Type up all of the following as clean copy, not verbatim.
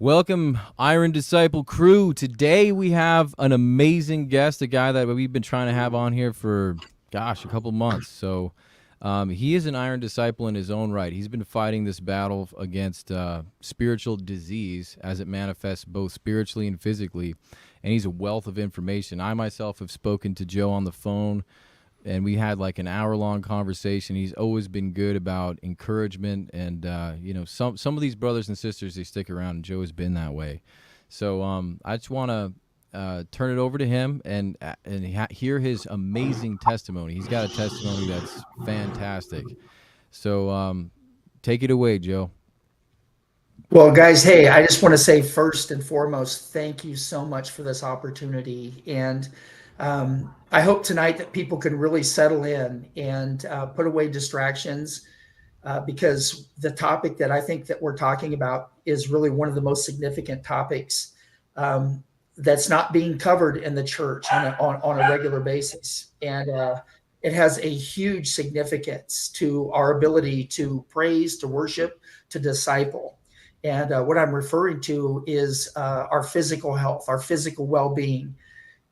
Welcome, Iron Disciple crew. Today we have an amazing guest, a guy that we've been trying to have on here for, a couple months. So he is an Iron Disciple in his own right. He's been fighting this battle against spiritual disease as it manifests both spiritually and physically, and he's a wealth of information. I myself have spoken to Joe on the phone, and we had like an hour-long conversation. He's always been good about encouragement, and some of these brothers and sisters, they stick around, and Joe has been that way. So I just want to turn it over to him and hear his amazing testimony. He's got a testimony that's fantastic. So take it away, Joe. Well, guys, hey, I just want to say first and foremost, thank you so much for this opportunity. And I hope tonight that people can really settle in and put away distractions because the topic that I think that we're talking about is really one of the most significant topics that's not being covered in the church on a regular basis. And it has a huge significance to our ability to praise, to worship, to disciple. And what I'm referring to is our physical health, our physical well-being.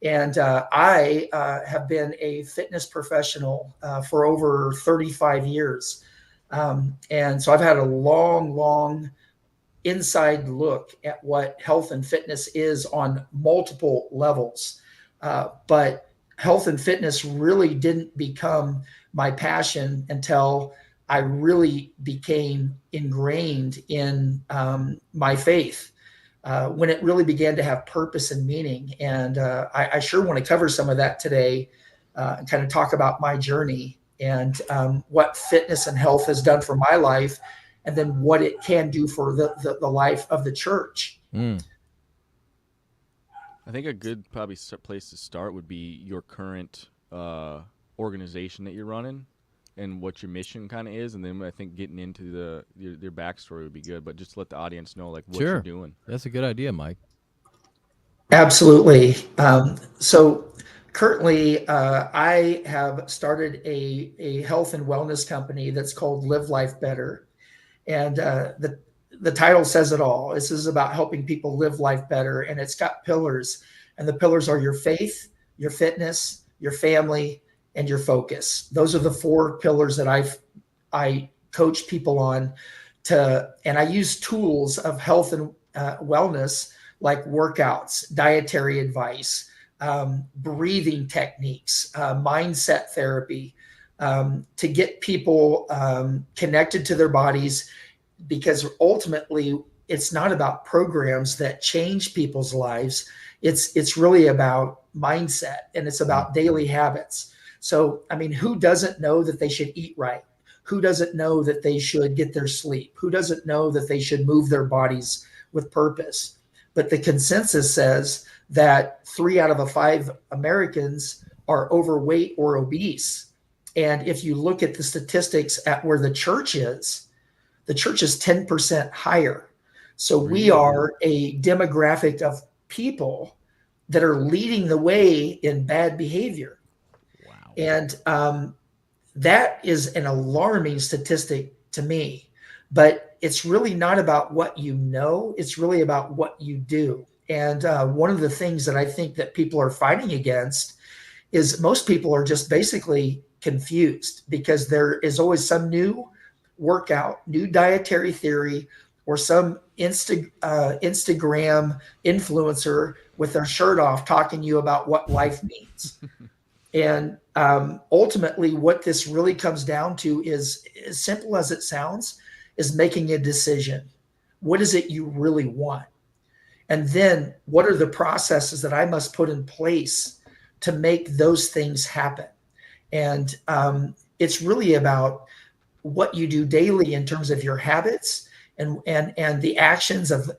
And I have been a fitness professional for over 35 years. And so I've had a long inside look at what health and fitness is on multiple levels. But health and fitness really didn't become my passion until I really became ingrained in my faith. When it really began to have purpose and meaning. And I sure want to cover some of that today and kind of talk about my journey and what fitness and health has done for my life, and then what it can do for the life of the church. I think a good probably place to start would be your current organization that you're running and what your mission kind of is, and then I think getting into your backstory would be good. But just to let the audience know like what you're doing. That's a good idea, Mike. Absolutely. So currently, I have started a health and wellness company that's called Life Better, and the title says it all. This is about helping people live life better, and it's got pillars, and the pillars are your faith, your fitness, your family, and your focus. Those are the four pillars that I coach people on and I use tools of health and wellness like workouts, dietary advice, breathing techniques, mindset therapy, to get people connected to their bodies, because ultimately it's not about programs that change people's lives. It's really about mindset, and it's about daily habits. So, I mean, who doesn't know that they should eat right? Who doesn't know that they should get their sleep? Who doesn't know that they should move their bodies with purpose? But the consensus says that 3 out of 5 Americans are overweight or obese. And if you look at the statistics at where the church is 10% higher. So we are a demographic of people that are leading the way in bad behavior. And that is an alarming statistic to me, but it's really not about what you know, it's really about what you do. And one of the things that I think that people are fighting against is most people are just basically confused because there is always some new workout, new dietary theory, or some Instagram influencer with their shirt off talking to you about what life means. And ultimately, what this really comes down to is, as simple as it sounds, is making a decision. What is it you really want? And then what are the processes that I must put in place to make those things happen? And it's really about what you do daily in terms of your habits and the actions of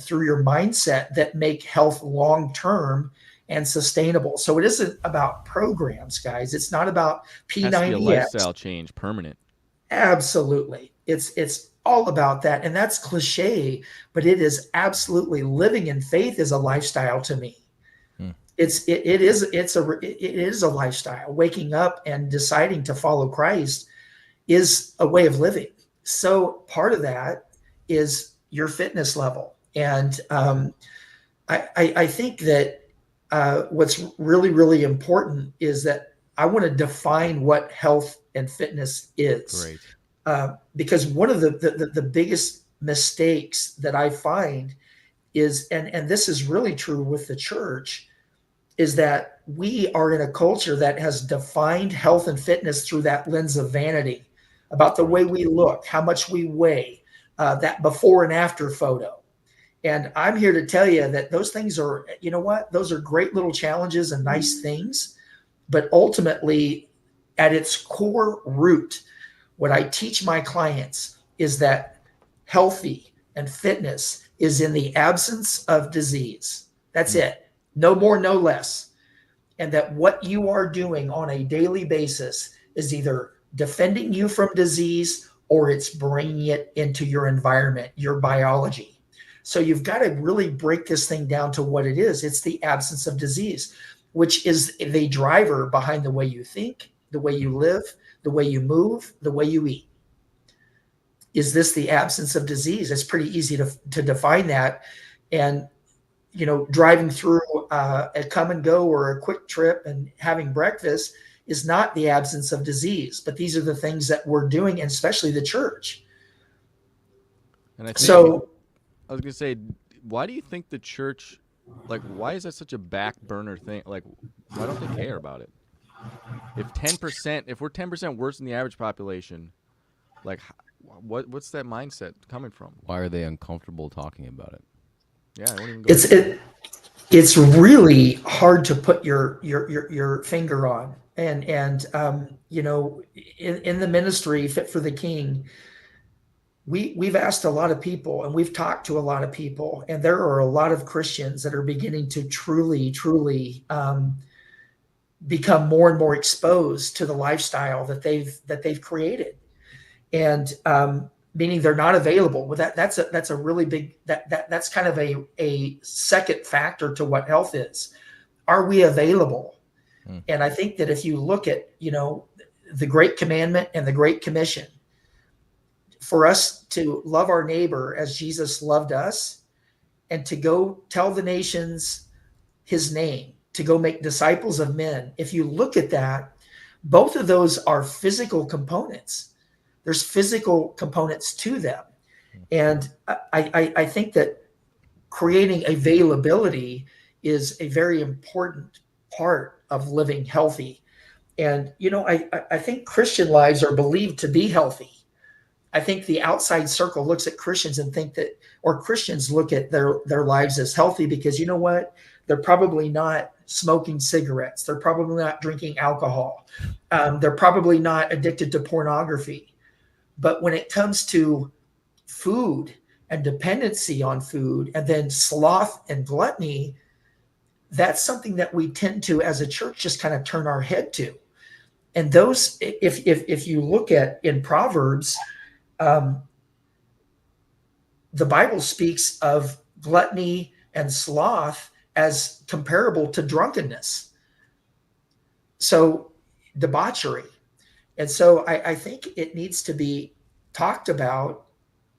through your mindset that make health long-term and sustainable. So it isn't about programs, guys. It's not about P90X. It has to be a lifestyle change, permanent. Absolutely. It's all about that. And that's cliche, but it is absolutely living in faith is a lifestyle to me. It is a lifestyle. Waking up and deciding to follow Christ is a way of living. So part of that is your fitness level. And I think that what's really, really important is that I want to define what health and fitness is. Great. Because one of the biggest mistakes that I find is, and this is really true with the church, is that we are in a culture that has defined health and fitness through that lens of vanity, about the way we look, how much we weigh, that before and after photo. And I'm here to tell you that those things are, you know what, those are great little challenges and nice things. But ultimately, at its core root, what I teach my clients is that healthy and fitness is in the absence of disease. That's it. No more, no less. And that what you are doing on a daily basis is either defending you from disease or it's bringing it into your environment, your biology. So you've got to really break this thing down to what it is. It's the absence of disease, which is the driver behind the way you think, the way you live, the way you move, the way you eat. Is this the absence of disease? It's pretty easy to define that. And, you know, driving through a come and go or a quick trip and having breakfast is not the absence of disease. But these are the things that we're doing, and especially the church. And I think, So I was gonna say, why do you think the church, like, why is that such a back burner thing? Like, why don't they care about it? If we're 10% worse than the average population, like, what's that mindset coming from? Why are they uncomfortable talking about it? Yeah, I won't even go. it's really hard to put your finger on. And you know, in the ministry Fit for the King, we've asked a lot of people and we've talked to a lot of people, and there are a lot of Christians that are beginning to truly become more and more exposed to the lifestyle that they've created, and meaning they're not available. Well, that's a really big, that's kind of a second factor to what health is. Are we available? And I think that if you look at, you know, the Great Commandment and the Great Commission, for us to love our neighbor as Jesus loved us, and to go tell the nations his name, to go make disciples of men. If you look at that, both of those are physical components. There's physical components to them. And I think that creating availability is a very important part of living healthy. And, you know, I think Christian lives are believed to be healthy. I think the outside circle looks at Christians and think that, or Christians look at their lives as healthy because, you know what? They're probably not smoking cigarettes. They're probably not drinking alcohol. They're probably not addicted to pornography. But when it comes to food and dependency on food, and then sloth and gluttony, that's something that we tend to, as a church, just kind of turn our head to. And those, if you look at in Proverbs, the Bible speaks of gluttony and sloth as comparable to drunkenness. So debauchery. And so I think it needs to be talked about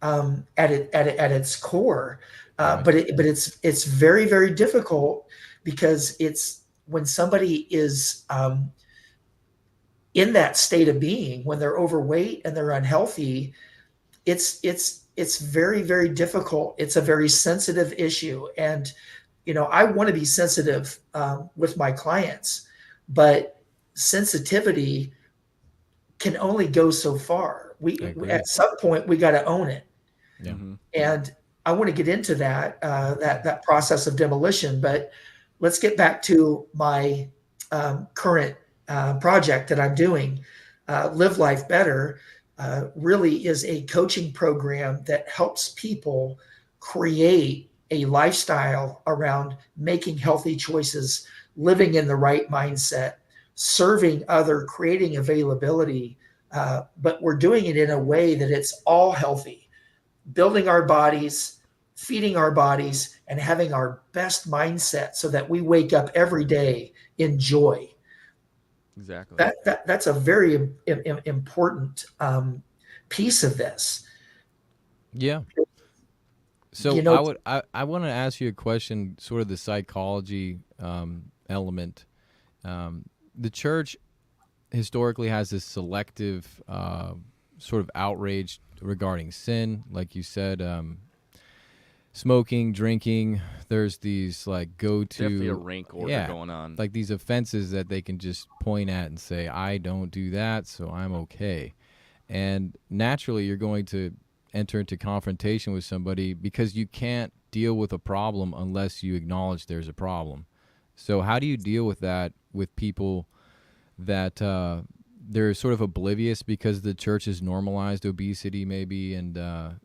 at its core. But it's very, very difficult, because it's when somebody is in that state of being, when they're overweight and they're unhealthy, it's very, very difficult. It's a very sensitive issue. And, you know, I want to be sensitive with my clients, but sensitivity can only go so far. At some point we got to own it. Yeah. And I want to get into that process of demolition, but let's get back to my current project that I'm doing. Live Life Better really is a coaching program that helps people create a lifestyle around making healthy choices, living in the right mindset, serving other, creating availability. But we're doing it in a way that it's all healthy, building our bodies, feeding our bodies, and having our best mindset so that we wake up every day in joy. Exactly. That's a very important piece of this. Yeah. So you know, I want to ask you a question, sort of the psychology element. The church historically has this selective sort of outrage regarding sin, like you said, smoking, drinking. There's these like Definitely a rank order going on. like these offenses that they can just point at and say, I don't do that, so I'm okay. And naturally, you're going to enter into confrontation with somebody because you can't deal with a problem unless you acknowledge there's a problem. So how do you deal with that with people that they're sort of oblivious because the church has normalized obesity maybe, and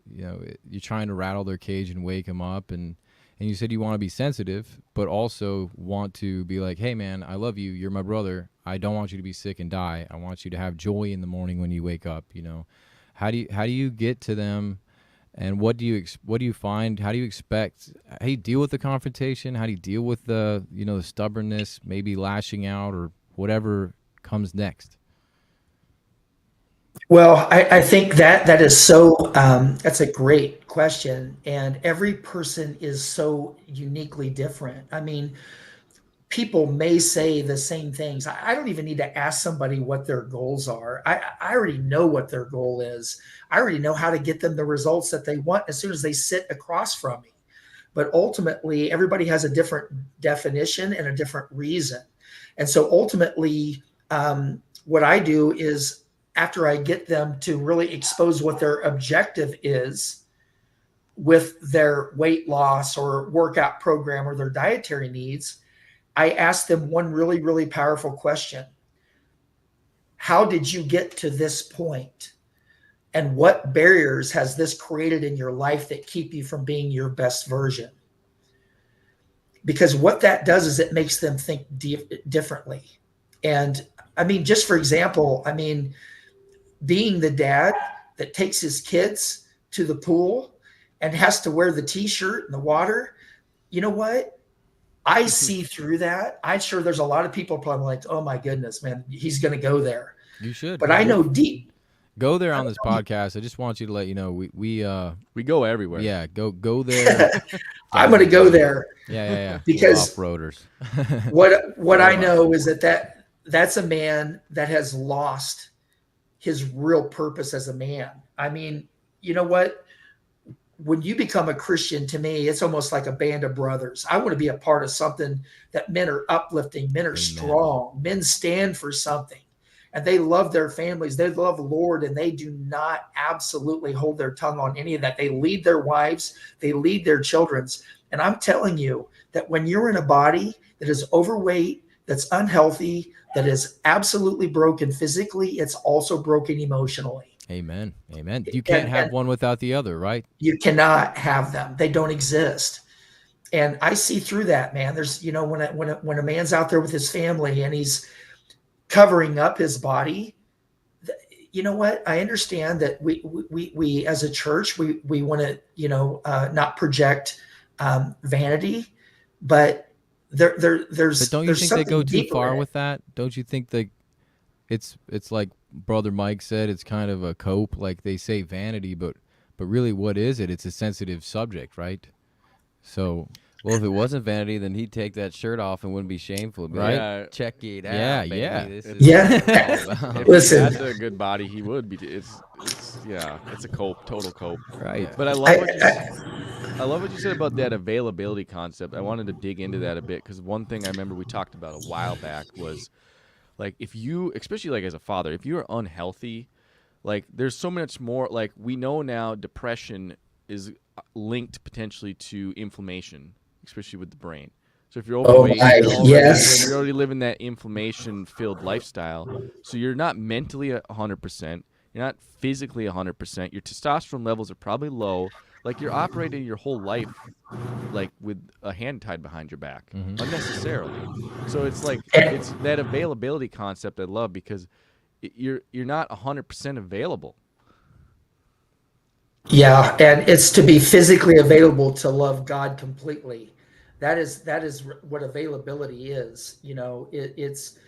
you're trying to rattle their cage and wake them up, and you said you want to be sensitive but also want to be like, hey man, I love you, you're my brother, I don't want you to be sick and die, I want you to have joy in the morning when you wake up. How do you get to them, and what do you find, how do you deal with the confrontation, how do you deal with the the stubbornness, maybe lashing out or whatever comes next? well, I think that is so, that's a great question. And every person is so uniquely different. I mean, people may say the same things. I don't even need to ask somebody what their goals are. I already know what their goal is. I already know how to get them the results that they want as soon as they sit across from me. But ultimately, everybody has a different definition and a different reason. And so ultimately, what I do is, after I get them to really expose what their objective is with their weight loss or workout program or their dietary needs, I ask them one really, really powerful question. How did you get to this point? And what barriers has this created in your life that keep you from being your best version? Because what that does is it makes them think differently. And I mean, just for example, I mean, being the dad that takes his kids to the pool and has to wear the t-shirt in the water, you know what? I see through that. I'm sure there's a lot of people probably like, oh my goodness, man, he's going to go there. You should. But I know deep. Go there on this podcast. I just want you to let you know we go everywhere. Yeah, go there. I'm going to go there. Yeah. Because off-roaders. what I know is that's a man that has lost his real purpose as a man. I mean, you know what? When you become a Christian, to me, it's almost like a band of brothers. I want to be a part of something that men are uplifting, men are strong, men stand for something, and they love their families. They love the Lord, and they do not absolutely hold their tongue on any of that. They lead their wives, they lead their children's. And I'm telling you that when you're in a body that is overweight, that's unhealthy, that is absolutely broken physically, it's also broken emotionally. Amen. You can't have one without the other, right? You cannot have them. They don't exist. And I see through that, man. There's, when a man's out there with his family and he's covering up his body, you know what? I understand that we as a church, we want to, not project vanity, but there's. But don't you think they go too far with that? Don't you think that it's like Brother Mike said, it's kind of a cope? Like they say vanity, but really, what is it? It's a sensitive subject, right? So, well, if it wasn't vanity, then he'd take that shirt off and wouldn't be shameful, right? Yeah. Check it out. Yeah, baby. yeah. This is If Listen, he had a good body, he would be. It's a cope, total cope. Right. But I love what you said about that availability concept. I wanted to dig into that a bit because one thing I remember we talked about a while back was, like, if you, especially like as a father, if you are unhealthy, like there's so much more. Like we know now, depression is linked potentially to inflammation, especially with the brain. So if you're overweight, you're already living that inflammation-filled lifestyle. So you're not mentally 100%. You're not physically 100%. Your testosterone levels are probably low. Like you're operating your whole life like with a hand tied behind your back, unnecessarily. So it's like it's that availability concept I love because you're not 100% available. Yeah, and it's to be physically available to love God completely. That is what availability is. It's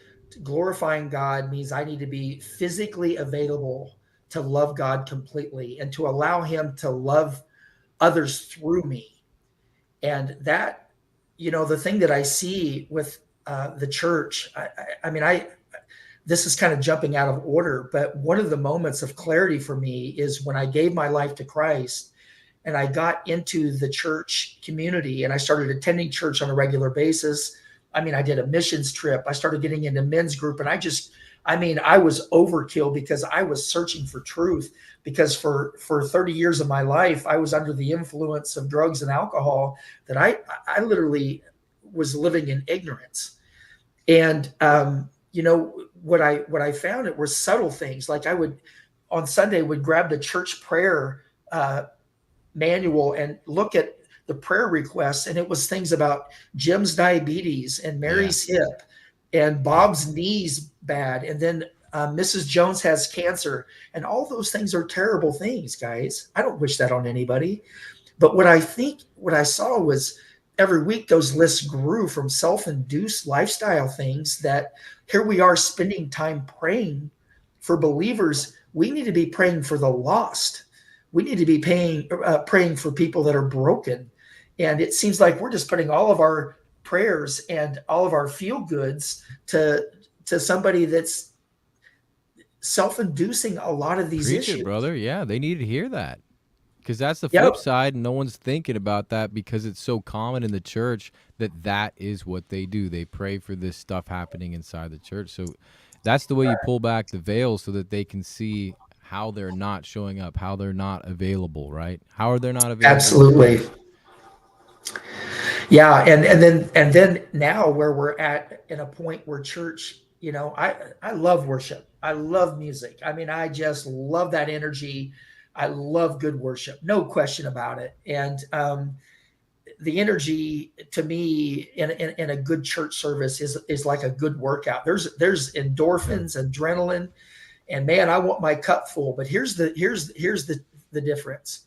glorifying God means I need to be physically available to love God completely and to allow him to love others through me. And that, the thing that I see with the church, this is kind of jumping out of order, but one of the moments of clarity for me is when I gave my life to Christ and I got into the church community and I started attending church on a regular basis. I did a missions trip. I started getting into men's group, and I was overkill because I was searching for truth, because for 30 years of my life, I was under the influence of drugs and alcohol that I literally was living in ignorance. And, what I found, it were subtle things. Like I would on Sunday would grab the church prayer manual and look at the prayer requests, and it was things about Jim's diabetes and Mary's hip and Bob's knees bad, and then Mrs. Jones has cancer, and all those things are terrible things, guys. I don't wish that on anybody. But what I saw was every week those lists grew from self-induced lifestyle things that here we are spending time praying for believers. We need to be praying for the lost. We need to be praying for people that are broken. And it seems like we're just putting all of our prayers and all of our feel goods to somebody that's self-inducing a lot of these Preach issues. it, brother. Yeah, they need to hear that. Because that's the flip side, and no one's thinking about that because it's so common in the church that is what they do. They pray for this stuff happening inside the church. So that's the way you pull back the veil so that they can see how they're not showing up, how they're not available, right? How are they not available? Absolutely. Yeah, and then now where we're at in a point where church, I love worship. I love music. I just love that energy. I love good worship, no question about it. And the energy to me in a good church service is like a good workout. There's endorphins, adrenaline, and man, I want my cup full. But here's the difference.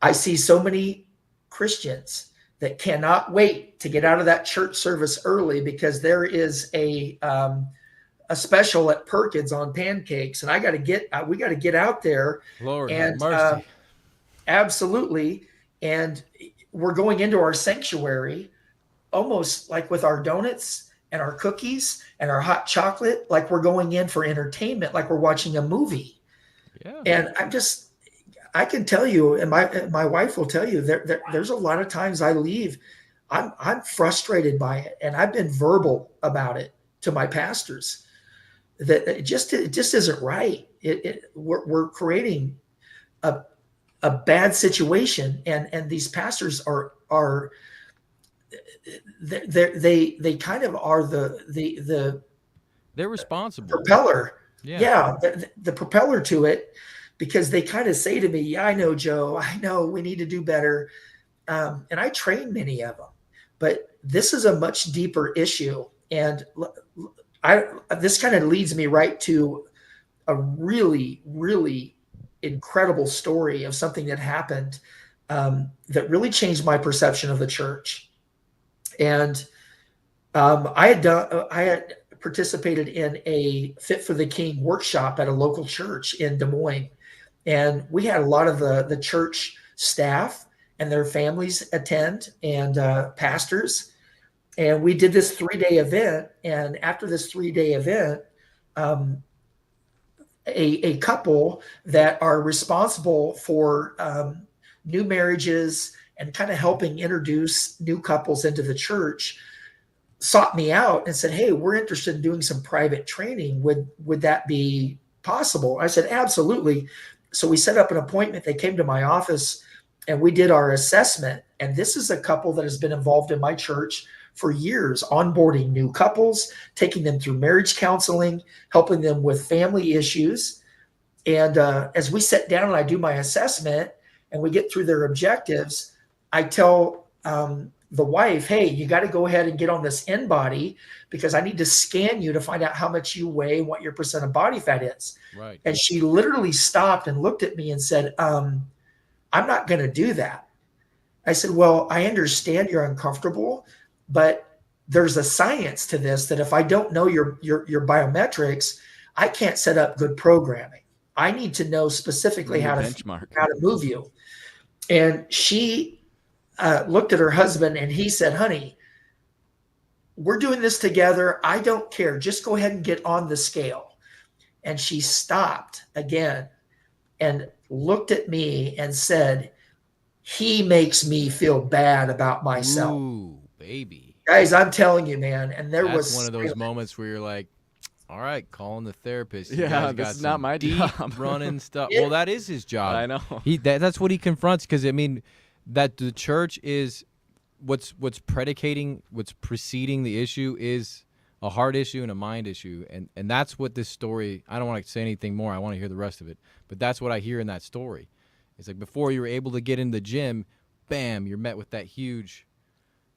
I see so many Christians that cannot wait to get out of that church service early because there is a special at Perkins on pancakes, and we got to get out there. Lord and have mercy. Absolutely. And we're going into our sanctuary almost like with our donuts and our cookies and our hot chocolate, like we're going in for entertainment, like we're watching a movie. Yeah. And I can tell you, and my wife will tell you, there's a lot of times I leave, I'm frustrated by it, and I've been verbal about it to my pastors that it just isn't right. We're creating a bad situation, and these pastors are they kind of are the they're responsible propeller. Yeah, the propeller to it, because they kind of say to me, yeah, I know, Joe, I know we need to do better. And I train many of them, but this is a much deeper issue. And this kind of leads me right to a really, really incredible story of something that happened that really changed my perception of the church. And I had participated in a Fit for the King workshop at a local church in Des Moines. And we had a lot of the church staff and their families attend, and pastors. And we did this 3-day event. And after this 3-day event, a couple that are responsible for new marriages and kind of helping introduce new couples into the church sought me out and said, hey, we're interested in doing some private training. Would that be possible? I said, absolutely. So we set up an appointment. They came to my office and we did our assessment. And this is a couple that has been involved in my church for years, onboarding new couples, taking them through marriage counseling, helping them with family issues. And as we sit down and I do my assessment and we get through their objectives, I tell the wife, hey, you got to go ahead and get on this InBody because I need to scan you to find out how much you weigh and what your percent of body fat is. right. And she literally stopped and looked at me and said, I'm not going to do that. I said, well, I understand you're uncomfortable, but there's a science to this that if I don't know your biometrics, I can't set up good programming. I need to know specifically how to move you. And she looked at her husband and he said, honey, we're doing this together. I don't care. Just go ahead and get on the scale. And she stopped again and looked at me and said, he makes me feel bad about myself. Ooh, baby. Guys, I'm telling you, man. And there That's was one of those moments where you're like, all right, calling the therapist. You Yeah, guys this got is not some my deep job. running stuff. Yeah. Well, that is his job. I know. That's what he confronts, because I mean, that the church is what's preceding the issue is a heart issue and a mind issue, and that's what this story. I don't want to say anything more. I want to hear the rest of it, but that's what I hear in that story. It's like before you were able to get in the gym, bam, you're met with that huge.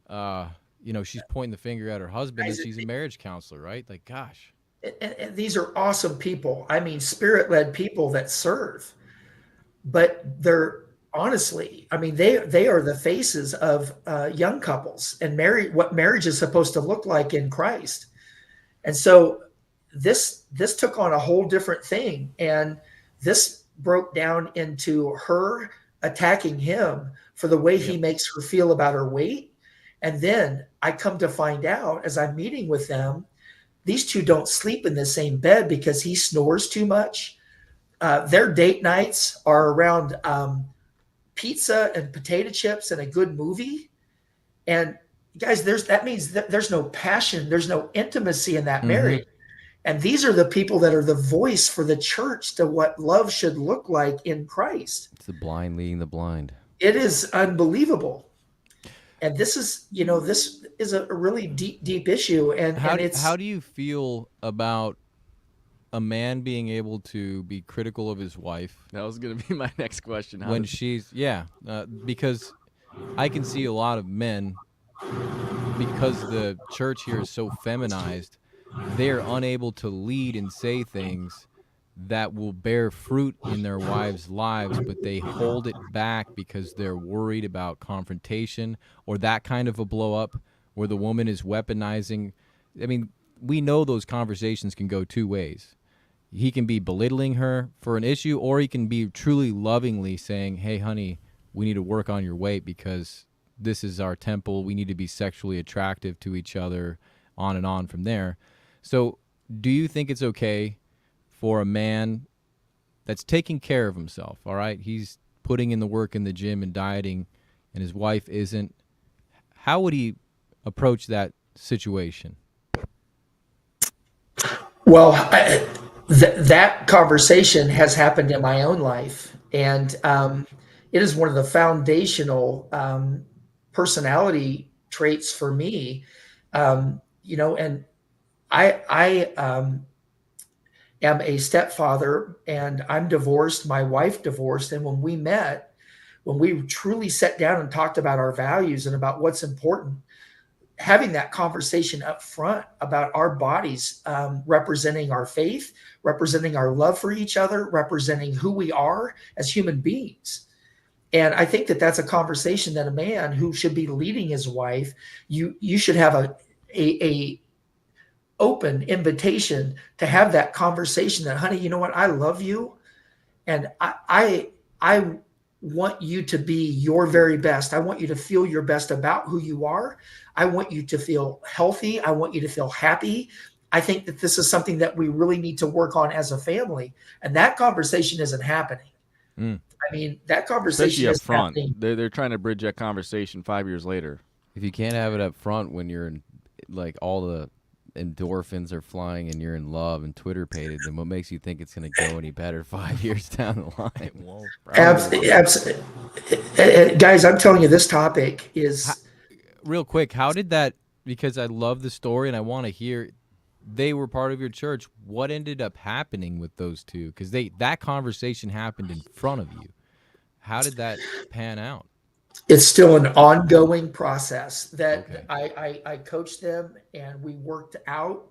She's pointing the finger at her husband, and she's a marriage counselor, right? Like, gosh. and these are awesome people. I mean, spirit-led people that serve, but they're honestly, I mean, they are the faces of young couples and what marriage is supposed to look like in Christ. And so this took on a whole different thing, and this broke down into her attacking him for the way he makes her feel about her weight. And then I come to find out as I'm meeting with them, these two don't sleep in the same bed because he snores too much. Their date nights are around pizza and potato chips and a good movie. And guys, that means that there's no passion, there's no intimacy in that marriage. And these are the people that are the voice for the church to what love should look like in Christ. It's the blind leading the blind. It is unbelievable. And this is a really deep issue. And how do you feel about a man being able to be critical of his wife? That was going to be my next question. Because I can see a lot of men, because the church here is so feminized, they're unable to lead and say things that will bear fruit in their wives' lives, but they hold it back because they're worried about confrontation or that kind of a blow up where the woman is weaponizing. I mean, we know those conversations can go two ways. He can be belittling her for an issue, or he can be truly lovingly saying, hey, honey, we need to work on your weight because this is our temple. We need to be sexually attractive to each other, on and on from there. So do you think it's okay for a man that's taking care of himself, all right? He's putting in the work in the gym and dieting, and his wife isn't. How would he approach that situation? Well, that conversation has happened in my own life, and it is one of the foundational personality traits for me. And I am a stepfather, and I'm divorced, my wife divorced. And when we truly sat down and talked about our values and about what's important, having that conversation up front about our bodies representing our faith, representing our love for each other, representing who we are as human beings. And I think that that's a conversation that a man who should be leading his wife, you should have a open invitation to have that conversation that, honey, you know what? I love you. And I want you to be your very best. I want you to feel your best about who you are. I want you to feel healthy. I want you to feel happy. I think that this is something that we really need to work on as a family. And that conversation isn't happening. I mean, that conversation is happening. They're trying to bridge that conversation 5 years later. If you can't have it up front when you're in, like, all the endorphins are flying and you're in love and Twitter pated, then what makes you think it's going to go any better 5 years down the line? Well, Absolutely. Guys, I'm telling you, this topic is... Real quick, how did that, because I love the story and I want to hear, they were part of your church. What ended up happening with those two? Because that conversation happened in front of you. How did that pan out? It's still an ongoing process that Okay. I coached them, and we worked out,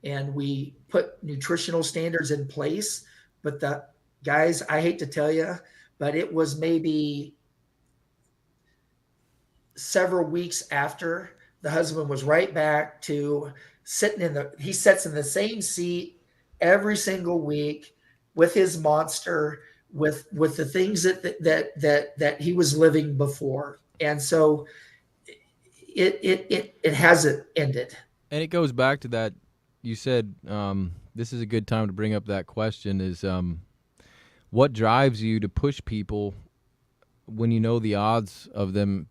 and we put nutritional standards in place. But the guys, I hate to tell you, but it was maybe several weeks after the husband was right back to he sits in the same seat every single week with his monster, with the things that he was living before. And so it hasn't ended. And it goes back to that. You said this is a good time to bring up that question is what drives you to push people when you know the odds of them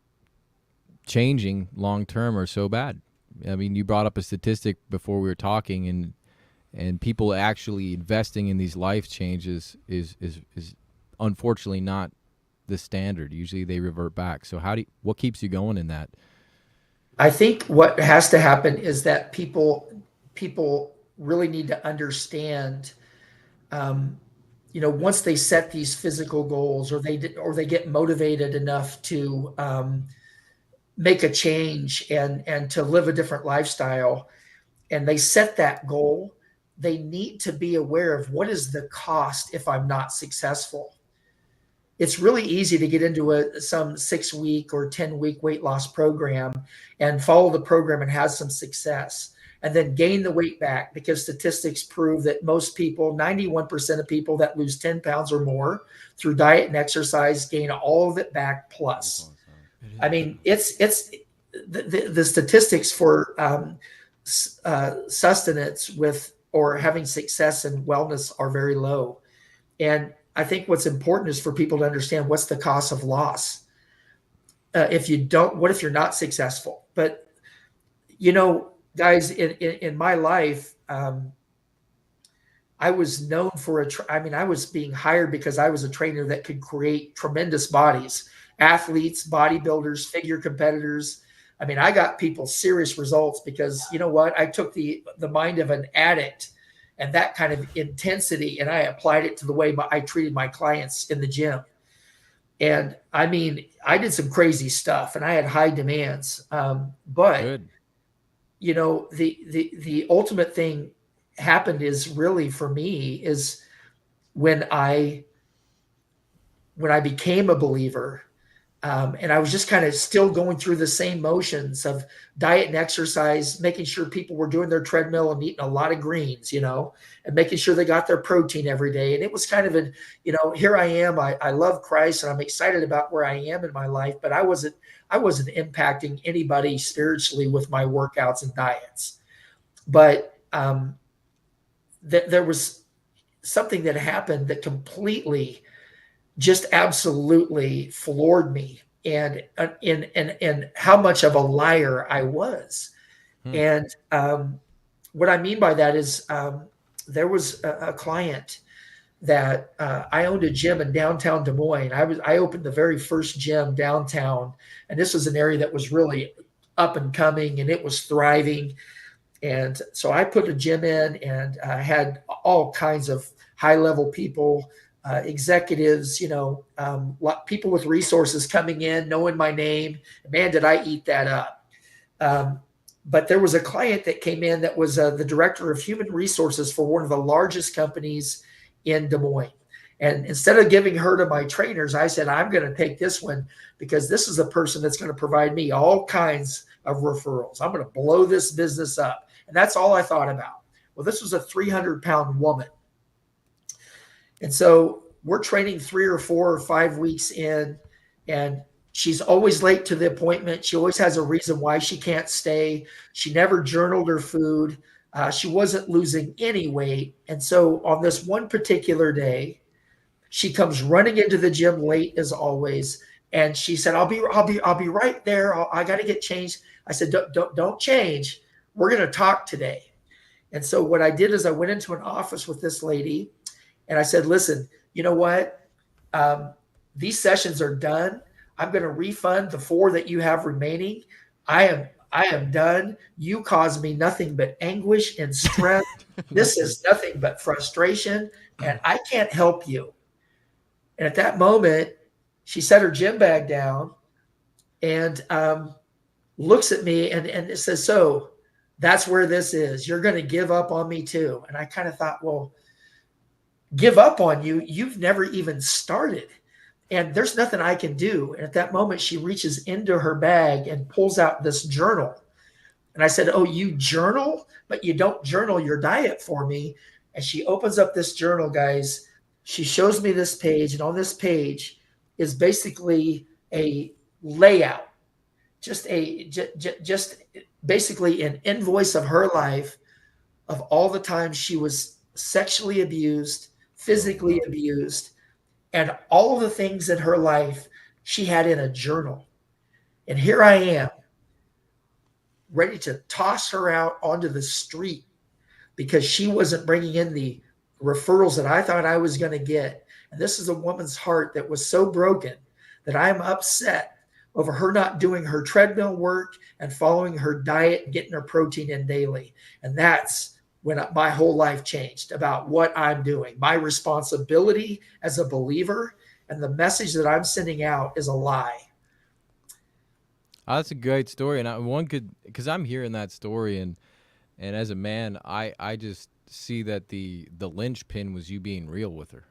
changing long term are so bad? I mean, you brought up a statistic before we were talking, and people actually investing in these life changes is unfortunately not the standard. Usually they revert back. So what keeps you going in that? I think what has to happen is that people really need to understand, once they set these physical goals, or they get motivated enough to make a change and to live a different lifestyle, and they set that goal, they need to be aware of what is the cost if I'm not successful. It's really easy to get into some 6-week or 10-week weight loss program and follow the program and have some success, and then gain the weight back, because statistics prove that most people, 91% of people that lose 10 pounds or more through diet and exercise, gain all of it back plus. I mean, it's the statistics for sustenance with or having success in wellness are very low. And I think what's important is for people to understand what's the cost of loss. What if you're not successful? But, guys, in my life, I was known for I was being hired because I was a trainer that could create tremendous bodies, athletes, bodybuilders, figure competitors. I mean, I got people serious results because, you know what? I took the mind of an addict and that kind of intensity, and I applied it to the way I treated my clients in the gym. And I mean, I did some crazy stuff, and I had high demands. But Good. The ultimate thing happened is really for me is when I became a believer. And I was just kind of still going through the same motions of diet and exercise, making sure people were doing their treadmill and eating a lot of greens, and making sure they got their protein every day. And it was kind of here I am. I love Christ and I'm excited about where I am in my life, but I wasn't impacting anybody spiritually with my workouts and diets. But there was something that happened that completely just absolutely floored me, and how much of a liar I was. And what I mean by that is there was a client that I owned a gym in downtown Des Moines. I opened the very first gym downtown, and this was an area that was really up and coming, and it was thriving. And so I put a gym in, and had all kinds of high-level people, executives, people with resources coming in, knowing my name. Man, did I eat that up. But there was a client that came in that was the director of human resources for one of the largest companies in Des Moines. And instead of giving her to my trainers, I said, I'm going to take this one because this is a person that's going to provide me all kinds of referrals. I'm going to blow this business up. And that's all I thought about. Well, this was a 300-pound woman. And so we're training 3 or 4 or 5 weeks in, and she's always late to the appointment. She always has a reason why she can't stay. She never journaled her food. She wasn't losing any weight. And so on this one particular day, she comes running into the gym late as always. And she said, I'll be right there. I got to get changed. I said, don't change. We're going to talk today. And so what I did is I went into an office with this lady, and I said, listen, you know what? These sessions are done. I'm going to refund the 4 that you have remaining. I am done. You caused me nothing but anguish and stress. This is nothing but frustration, and I can't help you. And at that moment, she set her gym bag down and looks at me and says, so that's where this is. You're going to give up on me too. And I kind of thought, well, give up on you? You've never even started. And there's nothing I can do. And at that moment, she reaches into her bag and pulls out this journal. And I said, oh, you journal, but you don't journal your diet for me. And she opens up this journal, guys. she shows me this page, and on this page is basically a layout, just basically an invoice of her life, of all the times she was sexually abused, physically abused, and all of the things in her life she had in a journal. And here I am, ready to toss her out onto the street because she wasn't bringing in the referrals that I thought I was going to get. And this is a woman's heart that was so broken that I'm upset over her not doing her treadmill work and following her diet and getting her protein in daily. And that's when my whole life changed about what I'm doing. My responsibility as a believer and the message that I'm sending out is a lie. Oh, that's a great story, and one could, because I'm hearing that story, and as a man, I just see that the linchpin was you being real with her.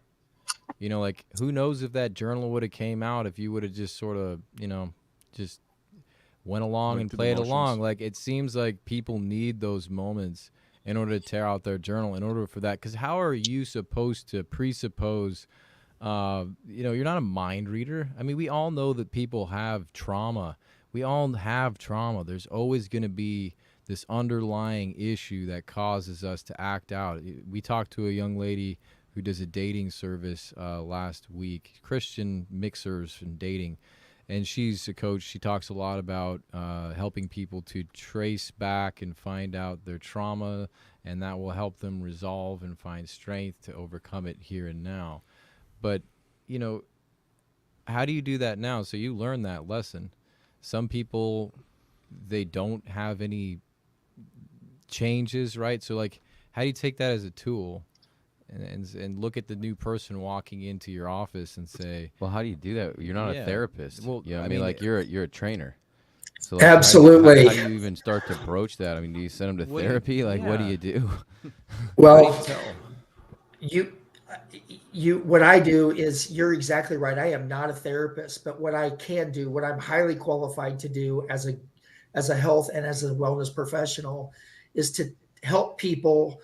You know, like, who knows if that journal would have came out if you would have just sort of, just went along Went and through the played motions. along. Like, it seems like people need those moments in order to tear out their journal, in order for that. Because how are you supposed to presuppose, you're not a mind reader. I mean, we all know that people have trauma. We all have trauma. There's always going to be this underlying issue that causes us to act out. We talked to a young lady who does a dating service last week, Christian mixers and dating. And she's a coach. She talks a lot about helping people to trace back and find out their trauma, and that will help them resolve and find strength to overcome it here and now. But, how do you do that now? So you learn that lesson. Some people, they don't have any changes, right? So, like, how do you take that as a tool and look at the new person walking into your office and say, Well, how do you do that? You're not Yeah. a therapist. Well, Yeah, I I mean, mean, like, you're a trainer. So, like, Absolutely. How do you even start to broach that? I mean, do you send them to What do you- therapy? Like, what do yeah. you do? how do Well, you tell? what I do is, you're exactly right. I am not a therapist, but what I can do, what I'm highly qualified to do as a health and as a wellness professional, is to help people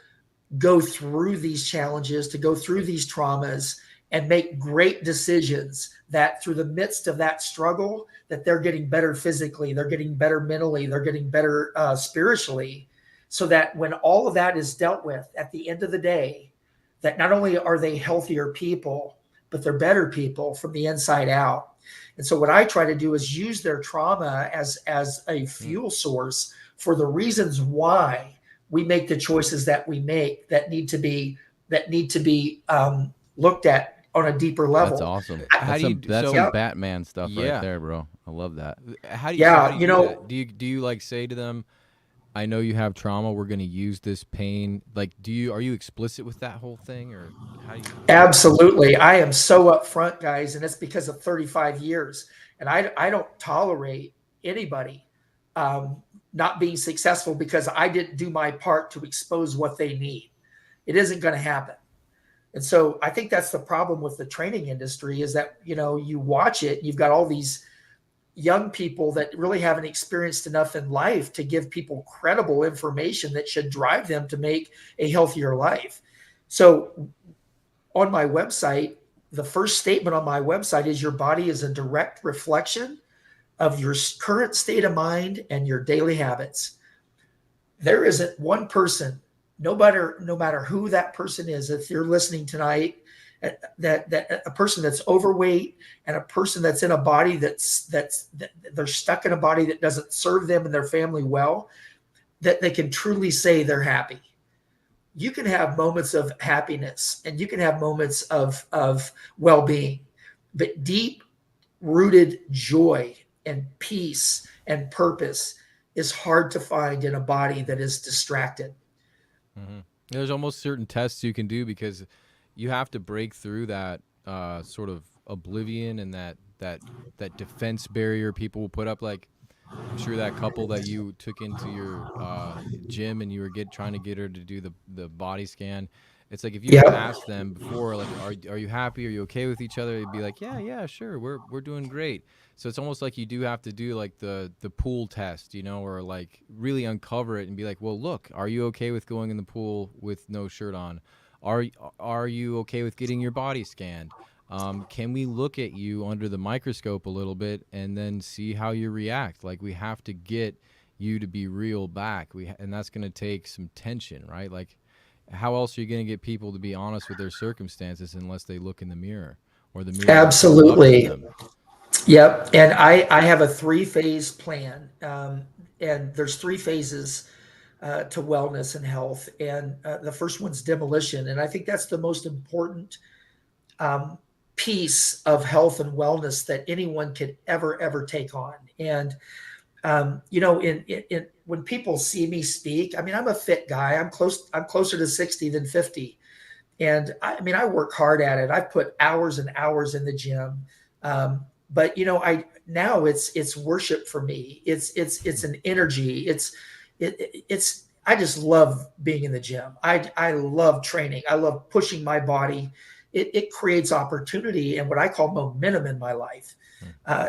go through these challenges, to go through these traumas and make great decisions, that through the midst of that struggle, that they're getting better physically, they're getting better mentally, they're getting better spiritually, so that when all of that is dealt with at the end of the day, that not only are they healthier people, but they're better people from the inside out. And so what I try to do is use their trauma as a fuel source for the reasons why we make the choices that we make, that need to be looked at on a deeper level. That's awesome. How That's do you some, do- that's so- some Batman stuff Yeah. right there, bro. I love that. How do you, Yeah, so how do you you do know- that? Do you like say to them, I know you have trauma, we're going to use this pain? Like, are you explicit with that whole thing, or how do you? Absolutely. I am so upfront, guys, and it's because of 35 years. And I don't tolerate anybody not being successful because I didn't do my part to expose what they need. It isn't going to happen. And so I think that's the problem with the training industry, is that, you watch it, you've got all these young people that really haven't experienced enough in life to give people credible information that should drive them to make a healthier life. So on my website, the first statement on my website is, your body is a direct reflection of your current state of mind and your daily habits. There isn't one person, no matter who that person is, if you're listening tonight, that a person that's overweight and a person that's in a body that they're stuck in a body that doesn't serve them and their family well, that they can truly say they're happy. You can have moments of happiness and you can have moments of well-being, but deep rooted joy and peace and purpose is hard to find in a body that is distracted. Mm-hmm. There's almost certain tests you can do, because you have to break through that sort of oblivion and that defense barrier people will put up. Like, I'm sure that couple that you took into your gym and you were trying to get her to do the body scan. It's like, if you Yep. asked them before, like, are you happy? Are you okay with each other? They'd be like, yeah, sure, we're doing great. So it's almost like you do have to do like the pool test, or like really uncover it and be like, well, look, are you okay with going in the pool with no shirt on? Are you okay with getting your body scanned? Can we look at you under the microscope a little bit and then see how you react? Like, we have to get you to be real back. And that's going to take some tension, right? Like, how else are you going to get people to be honest with their circumstances unless they look in the mirror, or the mirror looks up to Absolutely. them? Yep. And I have a 3-phase plan. And there's 3 phases to wellness and health. And the first one's demolition. And I think that's the most important piece of health and wellness that anyone could ever take on. And you know, in when people see me speak, I mean, I'm a fit guy. I'm closer to 60 than 50. And I mean, I work hard at it. I've put hours and hours in the gym. But you know, now it's worship for me. It's an energy. It's I just love being in the gym. I love training. I love pushing my body. It creates opportunity and what I call momentum in my life.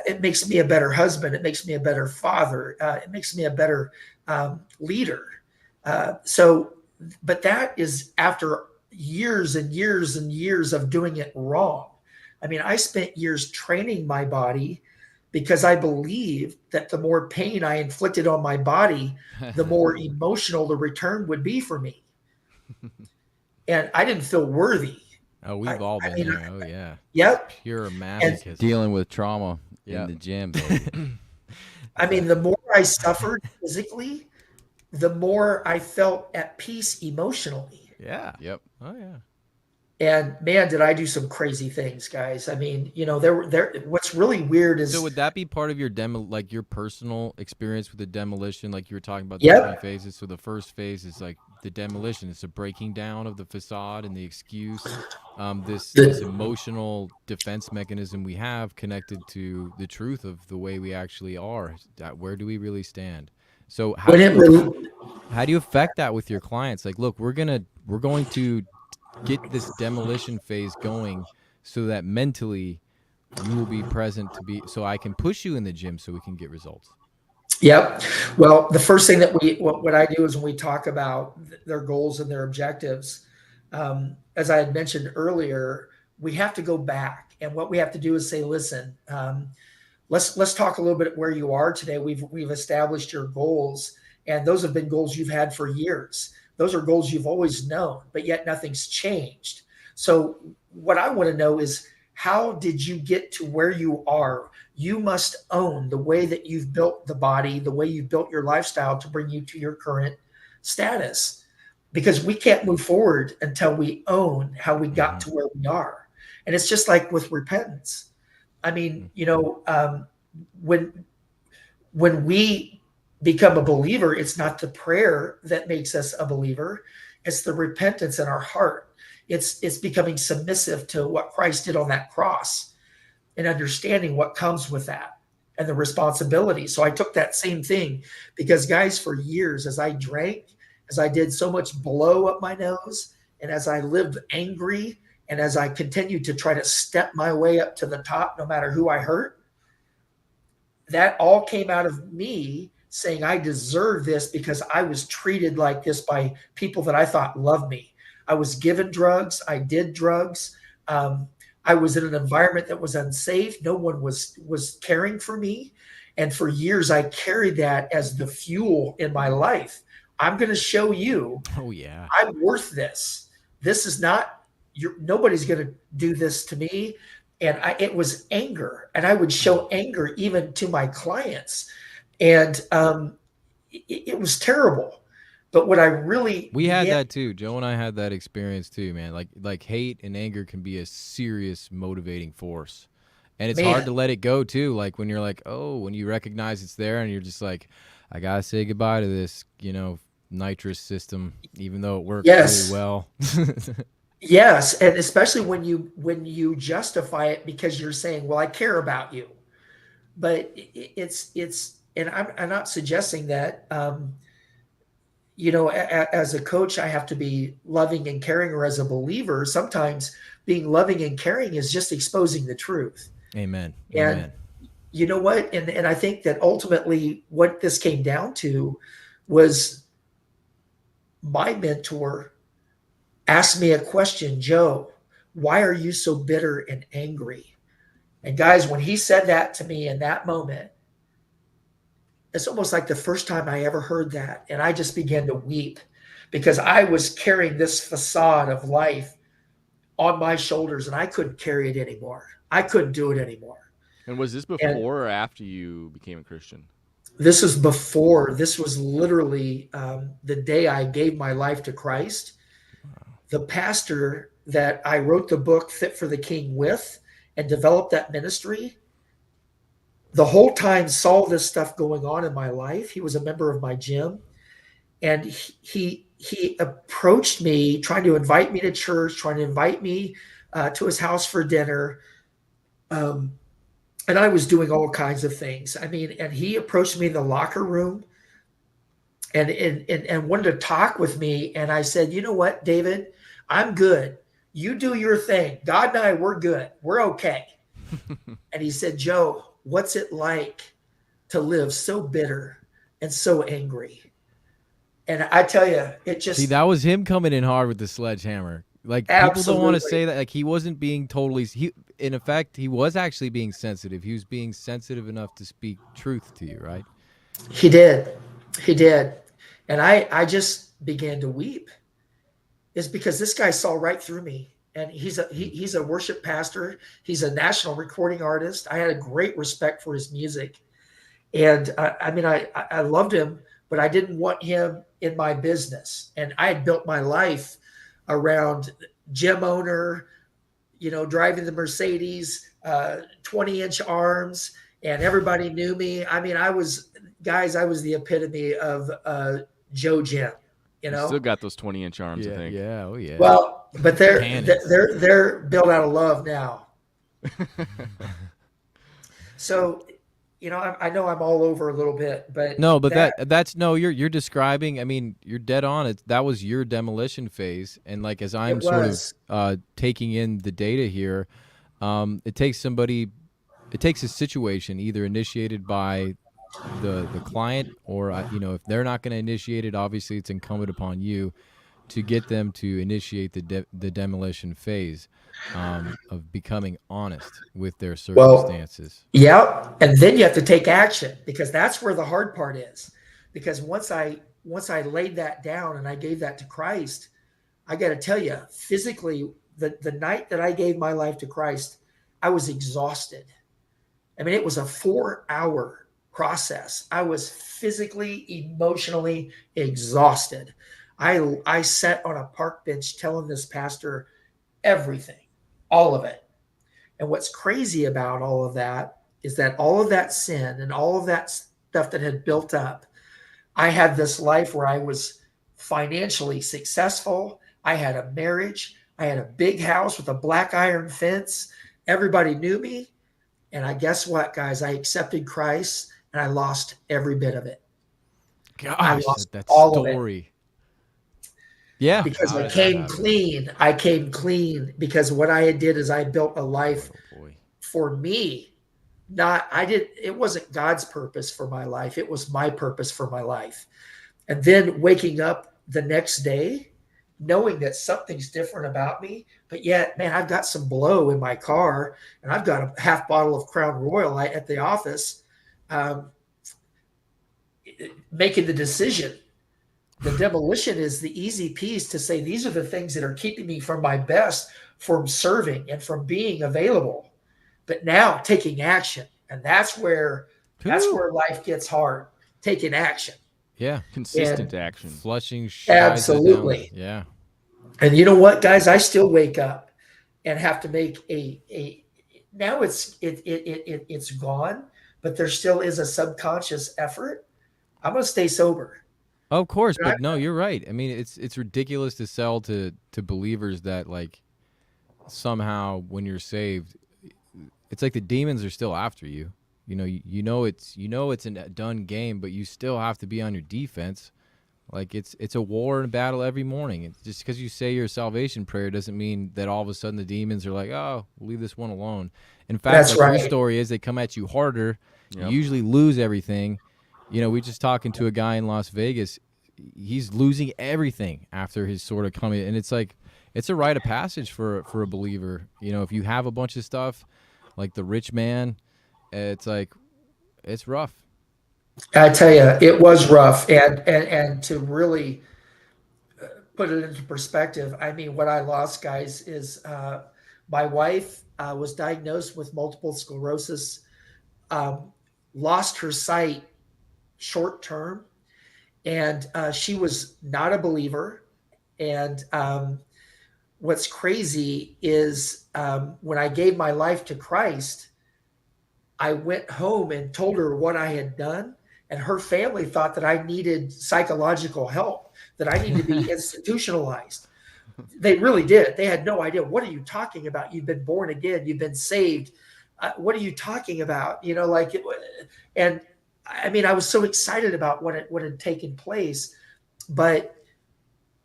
It makes me a better husband. It makes me a better father. It makes me a better leader. But that is after years and years and years of doing it wrong. I mean, I spent years training my body because I believed that the more pain I inflicted on my body, the more emotional the return would be for me. And I didn't feel worthy. Oh, we've all been there. Oh, yeah. Yep. Pure masochism. Dealing with trauma Yeah. in the gym. Baby. I mean, the more I suffered physically, the more I felt at peace emotionally. Yeah. Yep. Oh, yeah. And man, did I do some crazy things, guys. I mean, you know, what's really weird is So would that be part of your like your personal experience with the demolition, like you were talking about the Yep. 3 phases? So the first phase is like the demolition. It's a breaking down of the facade and the excuse. This emotional defense mechanism we have connected to the truth of the way we actually are. Where do we really stand? So how do you affect that with your clients? Like, look, we're going to get this demolition phase going so that mentally you will be present so I can push you in the gym so we can get results. Yep. Well, the first thing that what I do is when we talk about their goals and their objectives, as I had mentioned earlier, we have to go back, and what we have to do is say, listen, let's talk a little bit where you are today. We've established your goals, and those have been goals you've had for years. Those are goals you've always known, but yet nothing's changed. So what I want to know is, how did you get to where you are? You must own the way that you've built the body, the way you've built your lifestyle to bring you to your current status, because we can't move forward until we own how we got to where we are. And it's just like with repentance. I mean, you know, when we become a believer, it's not the prayer that makes us a believer. It's the repentance in our heart. It's becoming submissive to what Christ did on that cross and understanding what comes with that and the responsibility. So I took that same thing because, guys, for years, as I drank, as I did so much blow up my nose, and as I lived angry, and as I continued to try to step my way up to the top, no matter who I hurt, that all came out of me saying I deserve this because I was treated like this by people that I thought loved me. I was given drugs. I did drugs. I was in an environment that was unsafe. No one was caring for me. And for years, I carried that as the fuel in my life. I'm going to show you. Oh, yeah. I'm worth this. This is not, nobody's going to do this to me. And it was anger. And I would show anger even to my clients. And it was terrible. But what I really we had that too. Joe and I had that experience too, man. Like hate and anger can be a serious motivating force, and it's hard to let it go too. Like when you're like, oh, when you recognize it's there, and you're just like, I gotta say goodbye to this, you know, nitrous system, even though it works really well. Yes, and especially when you justify it because you're saying, well, I care about you, but it's and I'm not suggesting that. You know, as a coach, I have to be loving and caring, or as a believer, sometimes being loving and caring is just exposing the truth. Amen. And Amen. you know what? And I think that ultimately what this came down to was my mentor asked me a question, Joe, why are you so bitter and angry? And guys, when he said that to me in that moment, it's almost like the first time I ever heard that. And I just began to weep because I was carrying this facade of life on my shoulders and I couldn't carry it anymore. I couldn't do it anymore. And was this And before or after you became a Christian? this is before, this was literally the day I gave my life to Christ. The pastor that I wrote the book Fit for the King with and developed that ministry, the whole time saw this stuff going on in my life. He was a member of my gym, and he approached me trying to invite me to church, trying to invite me to his house for dinner. And I was doing all kinds of things. I mean, and he approached me in the locker room and wanted to talk with me. And I said, you know what, David, I'm good. You do your thing. God and I, we're good. We're okay. And he said, Joe, what's it like to live so bitter and so angry? And I tell you, it just See, that was him coming in hard with the sledgehammer. Like, people don't want to say that. Like, he wasn't being totally. In effect, he was actually being sensitive. He was being sensitive enough to speak truth to you, right? He did. He did. And I just began to weep. It's because this guy saw right through me. And he's a worship pastor. He's a national recording artist. I had a great respect for his music. And I mean, I loved him, but I didn't want him in my business. And I had built my life around gym owner, you know, driving the Mercedes, 20-inch arms, and everybody knew me. I mean, I was the epitome of Joe Jim, you know. Still got those 20-inch arms, Yeah, I think. yeah, oh yeah. Well, but they're Cannons. built out of love now. So, you know, I know I'm all over a little bit, but No, but that's no. You're describing. I mean, you're dead on. That was your demolition phase, and like as I'm sort of taking in the data here, it takes somebody. It takes a situation either initiated by the client or you know, if they're not going to initiate it, obviously it's incumbent upon you to get them to initiate the demolition phase of becoming honest with their circumstances. Yeah, and then you have to take action because that's where the hard part is. Because once I laid that down and I gave that to Christ, I got to tell you, physically, the night that I gave my life to Christ, I was exhausted. I mean, it was a 4-hour process. I was physically, emotionally exhausted. I sat on a park bench telling this pastor everything, all of it. And what's crazy about all of that is that all of that sin and all of that stuff that had built up, I had this life where I was financially successful. I had a marriage. I had a big house with a black iron fence. Everybody knew me. And I guess what, guys? I accepted Christ and I lost every bit of it. Gosh, I lost that all of story. it. Yeah, Because how I did that came happen? clean. I came clean because what I did is I built a life Oh, boy. for me. It wasn't God's purpose for my life. It was my purpose for my life. And then waking up the next day, knowing that something's different about me, but yet, man, I've got some blow in my car and I've got a half bottle of Crown Royal at the office, making the decision. The demolition is the easy piece to say, these are the things that are keeping me from my best, from serving and from being available. But now taking action. And that's where life gets hard, taking action. Yeah, Consistent action. flushing shies Absolutely. down. Yeah. And you know what, guys? I still wake up and have to make now it's gone, but there still is a subconscious effort. I'm going to stay sober. Of course, but no, you're right. I mean, it's ridiculous to sell to believers that like somehow when you're saved, it's like the demons are still after you. You know it's a done game, but you still have to be on your defense. Like it's a war and a battle every morning. It's just because you say your salvation prayer doesn't mean that all of a sudden the demons are like, oh, we'll leave this one alone. In fact, That's like right. your story is they come at you harder. Yep. You usually lose everything. You know, we just talking to a guy in Las Vegas. He's losing everything after his sort of coming, and it's like it's a rite of passage for a believer. You know, if you have a bunch of stuff like the rich man, it's like it's rough. I tell you, it was rough, and to really put it into perspective, I mean, what I lost, guys, is my wife was diagnosed with multiple sclerosis, um, lost her sight short term, and she was not a believer. And what's crazy is when I gave my life to Christ, I went home and told her what I had done, and her family thought that I needed psychological help, that I needed to be institutionalized. They really did. They had no idea. What are you talking about? You've been born again. You've been saved. What are you talking about? You know, like, and I mean, I was so excited about what had taken place, but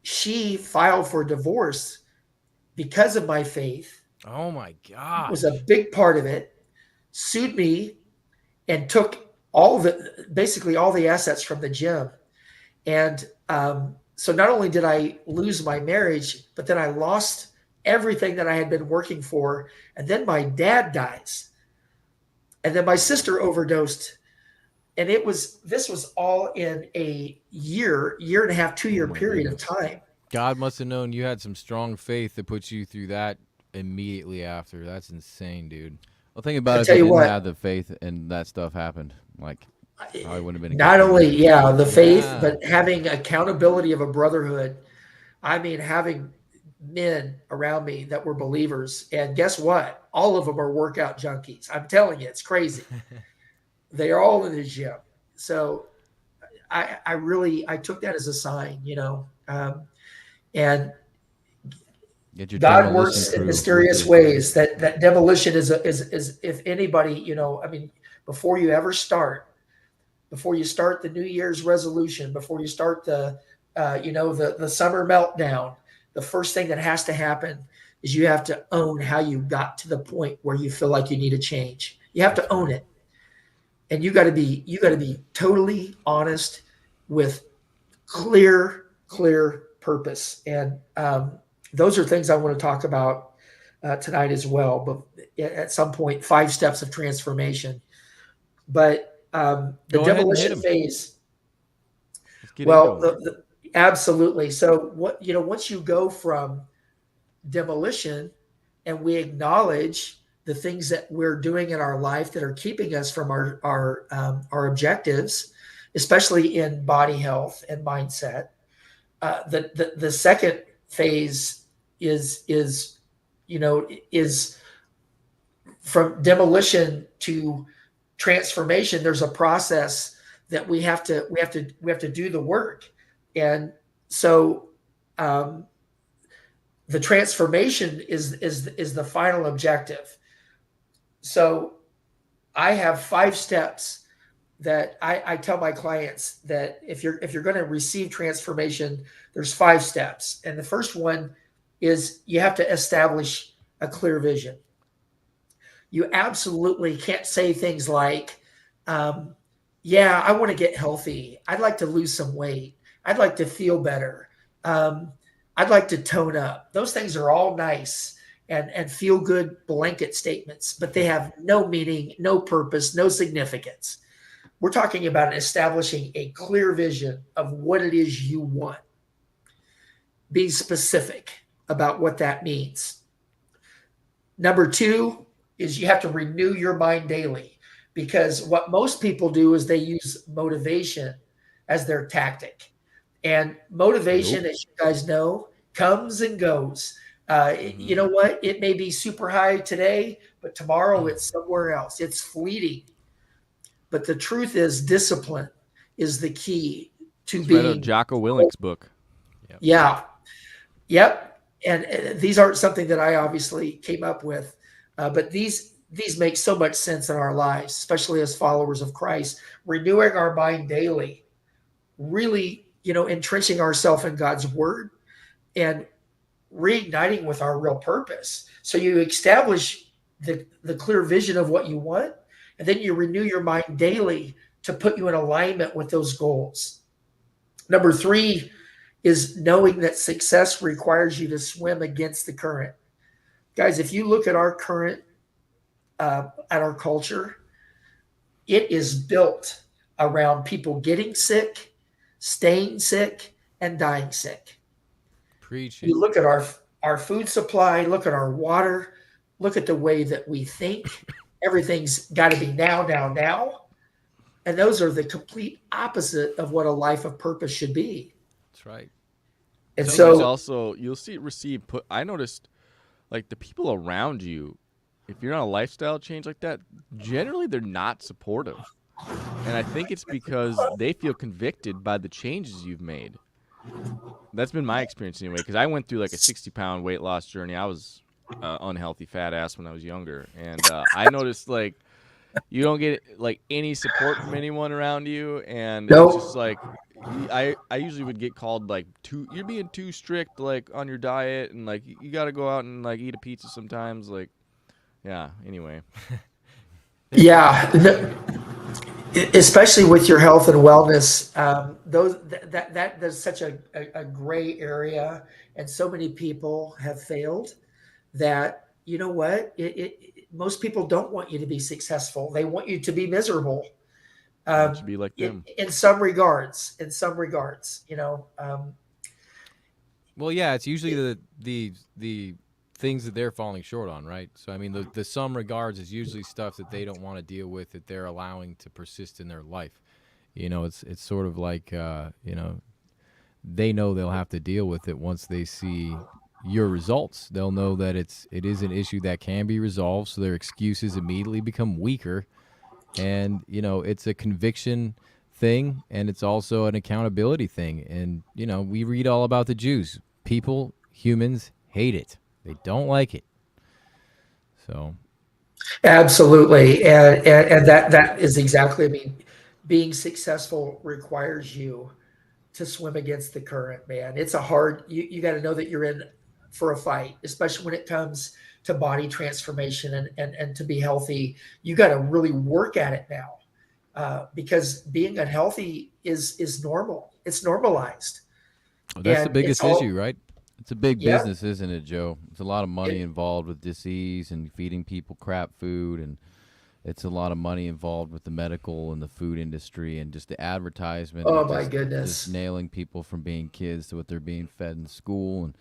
she filed for divorce because of my faith. Oh my God. Was a big part of it. Sued me and took basically all the assets from the gym. And so not only did I lose my marriage, but then I lost everything that I had been working for. And then my dad dies. And then my sister overdosed. And this was all in a year and a half, 2-year period of time. God must have known you had some strong faith that put you through that immediately after. That's insane, dude. Well, think about it. If you didn't have the faith and that stuff happened, like, probably wouldn't have been. Not only, the faith, Yeah. but having accountability of a brotherhood. I mean, having men around me that were believers. And guess what? All of them are workout junkies. I'm telling you, it's crazy. They are all in the gym. So I took that as a sign, and God works in mysterious ways. That demolition is if anybody, I mean, before you start the New Year's resolution, before you start the summer meltdown, the first thing that has to happen is you have to own how you got to the point where you feel like you need a change. You have to own it. And you got to be totally honest with clear purpose. And those are things I want to talk about tonight as well. But at some point, 5 steps of transformation. But the demolition phase. Well, absolutely. So once you go from demolition, and we acknowledge the things that we're doing in our life that are keeping us from our objectives, especially in body health and mindset. The second phase is from demolition to transformation. There's a process that we have to do the work, and so the transformation is the final objective. So I have 5 steps that I tell my clients that if you're going to receive transformation, there's 5 steps. And the first one is you have to establish a clear vision. You absolutely can't say things like, I want to get healthy. I'd like to lose some weight. I'd like to feel better. I'd like to tone up. Those things are all nice and feel good blanket statements, but they have no meaning, no purpose, no significance. We're talking about establishing a clear vision of what it is you want. Be specific about what that means. Number 2 is you have to renew your mind daily, because what most people do is they use motivation as their tactic. And motivation, as you guys know, comes and goes. You know what? It may be super high today, but tomorrow it's somewhere else. It's fleeting. But the truth is, discipline is the key to being. Read a Jocko Willink's book. Yep. Yeah. Yep. And these aren't something that I obviously came up with, but these make so much sense in our lives, especially as followers of Christ. Renewing our mind daily, really, entrenching ourselves in God's word, and reigniting with our real purpose. So you establish the clear vision of what you want, and then you renew your mind daily to put you in alignment with those goals. Number 3 is knowing that success requires you to swim against the current. Guys, if you look at our current, at our culture, it is built around people getting sick, staying sick, and dying sick. Preach it. You look at our food supply, look at our water, look at the way that we think. Everything's got to be now, now, now. And those are the complete opposite of what a life of purpose should be. That's right. And Sometimes so, also you'll see receive put. I noticed like the people around you, if you're on a lifestyle change like that, generally they're not supportive. And I think it's because they feel convicted by the changes you've made. That's been my experience anyway, because I went through like a 60-pound weight loss journey. I was unhealthy fat ass when I was younger. And I noticed like you don't get like any support from anyone around you. And it's just nope. like, I usually would get called like you're being too strict like on your diet, and like you got to go out and like eat a pizza sometimes. Like, yeah. Anyway, Yeah. Especially with your health and wellness, that's such a gray area, and so many people have failed that you know what most people don't want you to be successful. They want you to be miserable. it should be like them. In some regards, Well, yeah, it's usually the things that they're falling short on, right? So I mean, the some regards is usually stuff that they don't want to deal with that they're allowing to persist in their life. It's sort of like they know they'll have to deal with it once they see your results. They'll know that it is an issue that can be resolved, so their excuses immediately become weaker. And it's a conviction thing, and it's also an accountability thing. And we read all about the Jews. Humans hate it. They don't like it. So absolutely, and that is exactly. I mean, being successful requires you to swim against the current, man. It's a hard. You got to know that you're in for a fight, especially when it comes to body transformation and to be healthy. You got to really work at it now, because being unhealthy is normal. It's normalized. well, that's the And biggest issue, right? It's a big yeah. business, isn't it, Joe? It's a lot of money involved with disease and feeding people crap food, and it's a lot of money involved with the medical and the food industry and just the advertisement. Oh and my just goodness. nailing people from being kids to what they're being fed in school. And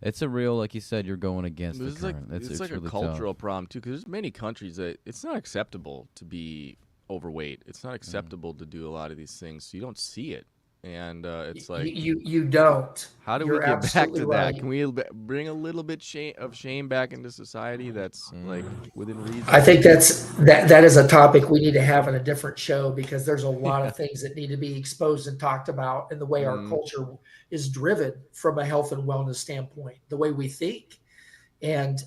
it's a real, like you said, you're going against the This is like current. it's like really a cultural tough. problem too, because there's many countries that it's not acceptable to be overweight. It's not acceptable to do a lot of these things, so you don't see it. And it's like, You don't. how do we You're get back absolutely to that? right. Can we bring a little bit of shame back into society that's like within I reason? think that is a topic we need to have in a different show, because there's a lot of things that need to be exposed and talked about in the way our Mm. culture is driven from a health and wellness standpoint, the way we think, and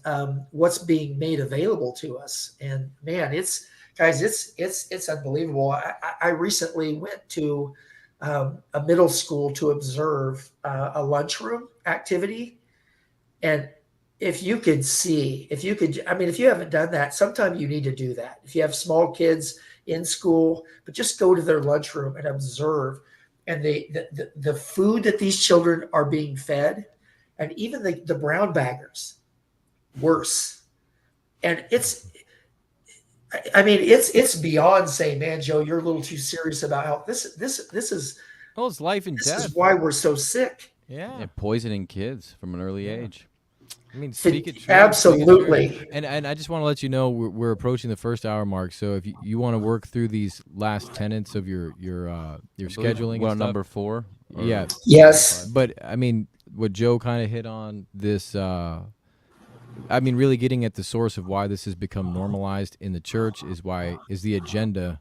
what's being made available to us. And man, it's unbelievable. I recently went to a middle school to observe a lunchroom activity, and if you haven't done that, sometime you need to do that. If you have small kids in school, but just go to their lunchroom and observe, and the food that these children are being fed, and even the brown baggers, worse. And it's beyond saying, man, Joe, you're a little too serious about health. This is Well, it's life and death. why we're so sick. Yeah. Yeah, poisoning kids from an early Yeah. age. I mean, speak it true. Absolutely. And I just want to let you know we're approaching the first hour mark. So if you want to work through these last tenets of your scheduling Well, and stuff, number 4. or- yeah. Yes. But I mean, what Joe kind of hit on this. I mean, really getting at the source of why this has become normalized in the church is the agenda.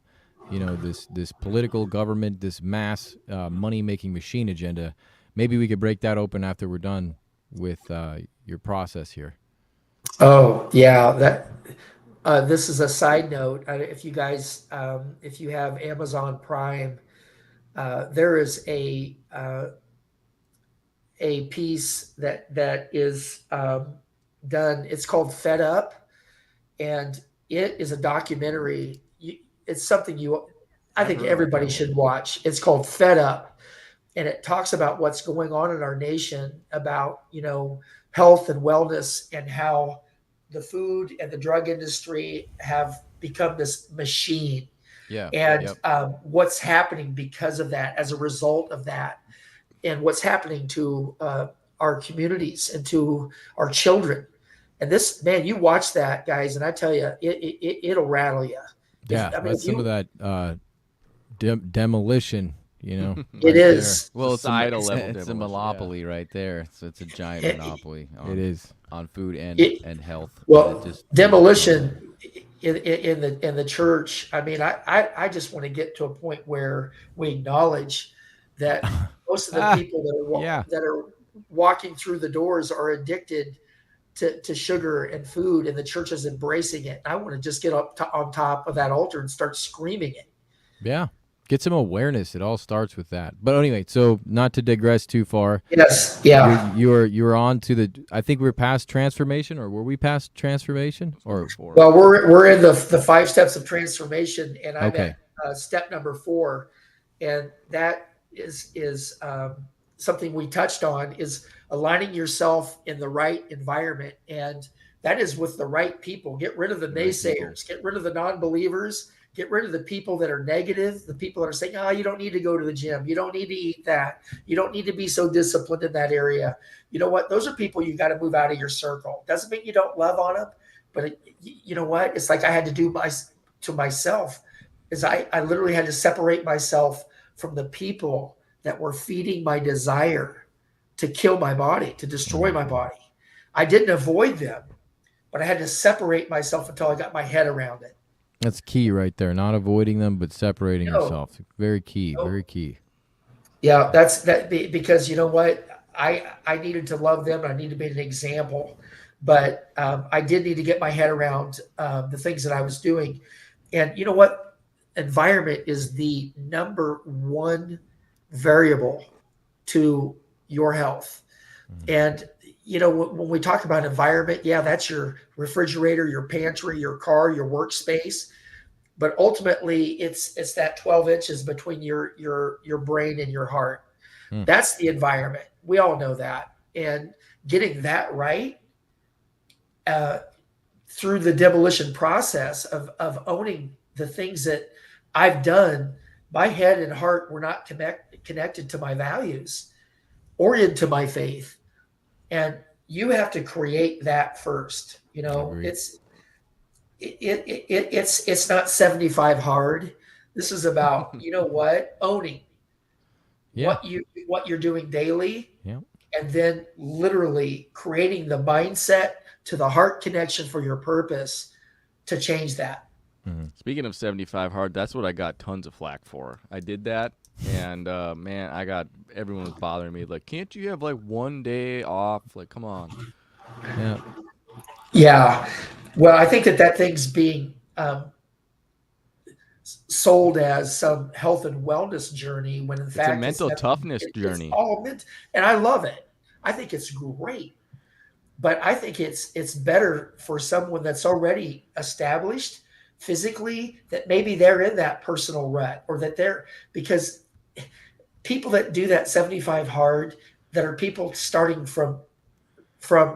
This political government, this mass money making machine agenda. Maybe we could break that open after we're done with your process here. Oh, yeah. This is a side note. If you guys, if you have Amazon Prime, there is a piece that is done. It's called Fed Up, and it is a documentary. It's something I think heard about everybody that should watch. It's called Fed Up, and it talks about what's going on in our nation about, health and wellness, and how the food and the drug industry have become this machine, Yeah. and Yep. what's happening because of that, as a result of that, and what's happening to our communities and to our children. And this, man, you watch that, guys, and I tell you, it'll rattle you. Yeah. That's some of that demolition, It right is. there. Well, Societal it's, level it's a demolition, monopoly right there. It's a giant It- monopoly It is. on food and health. And Well, it just demolition in the church. I mean, I just want to get to a point where we acknowledge that most of the people yeah. that are walking through the doors are addicted to sugar and food, and the church is embracing it. I want to just get up on top of that altar and start screaming it. Yeah. Get some awareness. It all starts with that. But anyway, so not to digress too far. Yes. Yeah. You're on to the. I think we're past transformation, or were we past transformation? Or Well, we're in the 5 steps of transformation, and I'm Okay. at step number 4, and that is something we touched on, is aligning yourself in the right environment, and that is with the right people. Get rid of the naysayers, get rid of the non-believers, get rid of the people that are negative, the people that are saying, "Oh, you don't need to go to the gym, you don't need to eat that, you don't need to be so disciplined in that area." You know what? Those are people you got to move out of your circle. Doesn't mean you don't love on them, but you know what? It's like I had to do to myself, is I literally had to separate myself from the people that were feeding my desire to kill my body, to destroy my body. I didn't avoid them, but I had to separate myself until I got my head around it. That's key right there. Not avoiding them, but separating yourself. Very key. Very key. Yeah, that's because you know what? I needed to love them. And I need to be an example, but I did need to get my head around the things that I was doing. And you know what? Environment is the number one variable to your health. And when we talk about environment, yeah, that's your refrigerator, your pantry, your car, your workspace. But ultimately, it's that 12 inches between your brain and your heart. That's the environment. We all know that. And getting that right through the demolition process of owning the things that I've done, my head and heart were not connected to my values or into my faith. And you have to create that first. It's not 75 hard. This is about, owning what you're doing daily. Yeah. And then literally creating the mindset to the heart connection for your purpose to change that. Speaking of 75 hard, that's what I got tons of flack for. I did that, and man, everyone was bothering me. Like, can't you have like one day off? Like, come on. Yeah. Yeah. Well, I think that thing's being sold as some health and wellness journey, when in fact It's a mental toughness journey. It's all and I love it. I think it's great, but I think it's better for someone that's already established physically, that maybe they're in that personal rut, or that because people that do that 75 hard, that are people starting from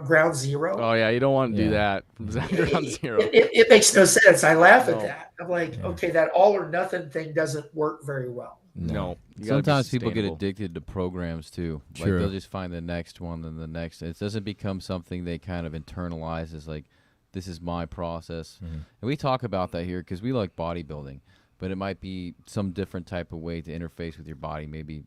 ground zero. Oh yeah, you don't want to do that from ground zero. It makes no sense. I laugh at that. I'm like, okay, that all or nothing thing doesn't work very well. No. Sometimes people get addicted to programs too. Like True. they'll just find the next one and the next. It doesn't become something they kind of internalize as like, this is my process. And we talk about that here because we like bodybuilding, but it might be some different type of way to interface with your body. Maybe,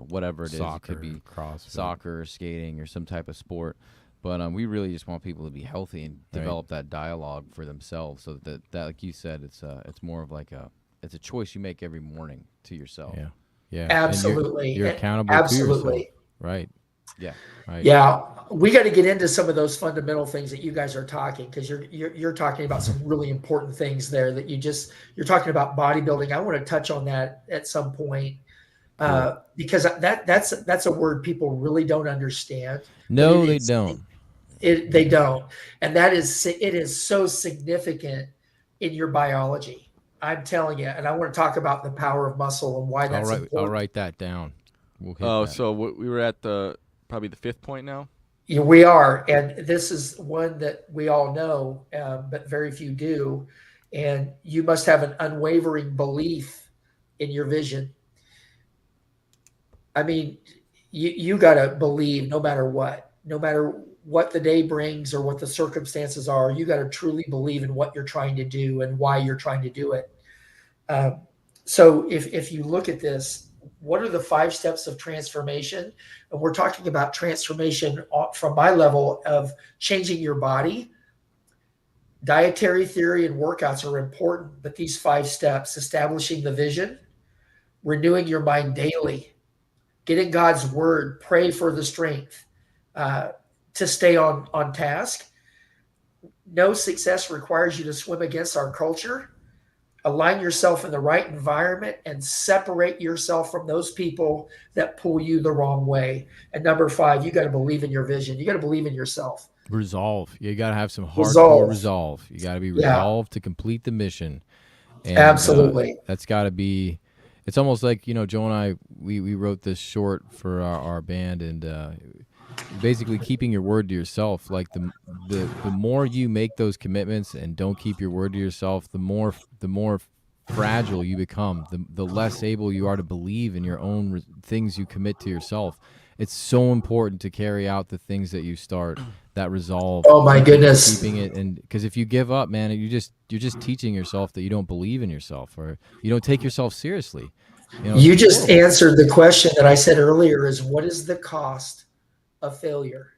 whatever it is. It could be CrossFit. soccer or skating or some type of sport. But we really just want people to be healthy and develop that dialogue for themselves, so that like you said, it's more of like it's a choice you make every morning to yourself. Yeah. Yeah. Absolutely. And you're accountable Absolutely. to yourself. Right. Yeah. Right. Yeah. We got to get into some of those fundamental things that you guys are talking, because you're talking about some really important things there that you're talking about bodybuilding. I want to touch on that at some point. Because that's a word people really don't understand. No, they don't. They don't. And it is so significant in your biology. I'm telling you. And I want to talk about the power of muscle and why that's important. I'll write that down. we'll hit Oh, that. so we were at probably the 5th point now. Yeah, we are, and this is one that we all know, but very few do. And you must have an unwavering belief in your vision. I mean, you got to believe no matter what the day brings or what the circumstances are. You got to truly believe in what you're trying to do and why you're trying to do it. Um, so if you look at this, what are the 5 steps of transformation? And we're talking about transformation from my level of changing your body. Dietary theory and workouts are important, but these 5 steps: establishing the vision, renewing your mind daily, get in God's word, pray for the strength to stay on task. No success requires you to swim against our culture. Align yourself in the right environment and separate yourself from those people that pull you the wrong way. And number 5, you got to believe in your vision. You got to believe in yourself. Resolve. You got to have some hardcore Resolve. resolve. You got to be Yeah. resolved to complete the mission. And, Absolutely. That's got to be. It's almost like, you know, Joe and I, we wrote this short for our band, and basically keeping your word to yourself. Like the more you make those commitments and don't keep your word to yourself, the more fragile you become. The less able you are to believe in your own things you commit to yourself. It's so important to carry out the things that you start. That resolve. Oh my goodness. Keeping it, and because if you give up, man, you're just teaching yourself that you don't believe in yourself, or you don't take yourself seriously. You just answered the question that I said earlier: is what is the cost of failure?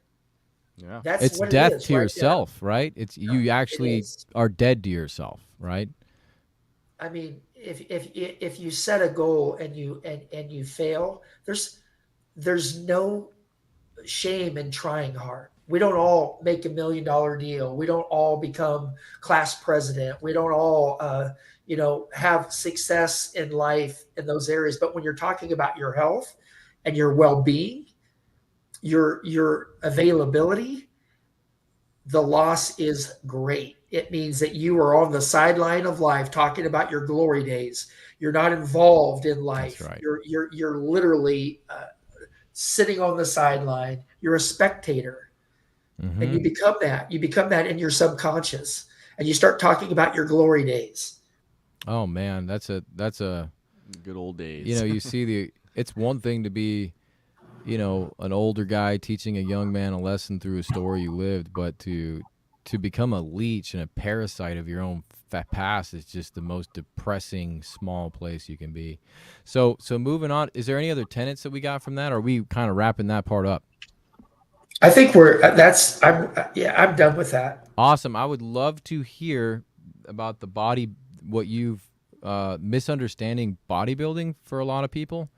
Yeah. It's what death it is, to yourself, right? It's you actually are dead to yourself, right? I mean, if you set a goal and you fail, there's no shame in trying hard. We don't all make $1 million deal. We don't all become class president. We don't all, have success in life in those areas. But when you're talking about your health and your well-being, your availability, the loss is great. It means that you are on the sideline of life talking about your glory days. You're not involved in life. That's right. You're literally sitting on the sideline. You're a spectator. Mm-hmm. And you become that in your subconscious, and you start talking about your glory days. Oh man, that's a Good old days. You know, you see it's one thing to be, you know, an older guy teaching a young man a lesson through a story you lived, but to become a leech and a parasite of your own past is just the most depressing small place you can be. So moving on, is there any other tenets that we got from that, or are we kind of wrapping that part up? I think I'm done with that. Awesome. I would love to hear about what you've misunderstanding bodybuilding for a lot of people.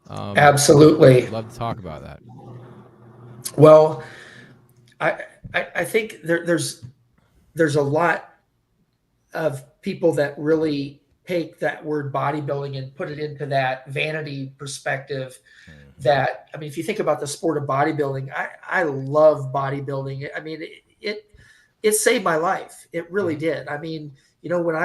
Absolutely. I'd love to talk about that. Well, I think there's a lot of people that really take that word bodybuilding and put it into that vanity perspective. That, I mean, if you think about the sport of bodybuilding, I love bodybuilding. I mean, it saved my life. It really did. I mean, you know, when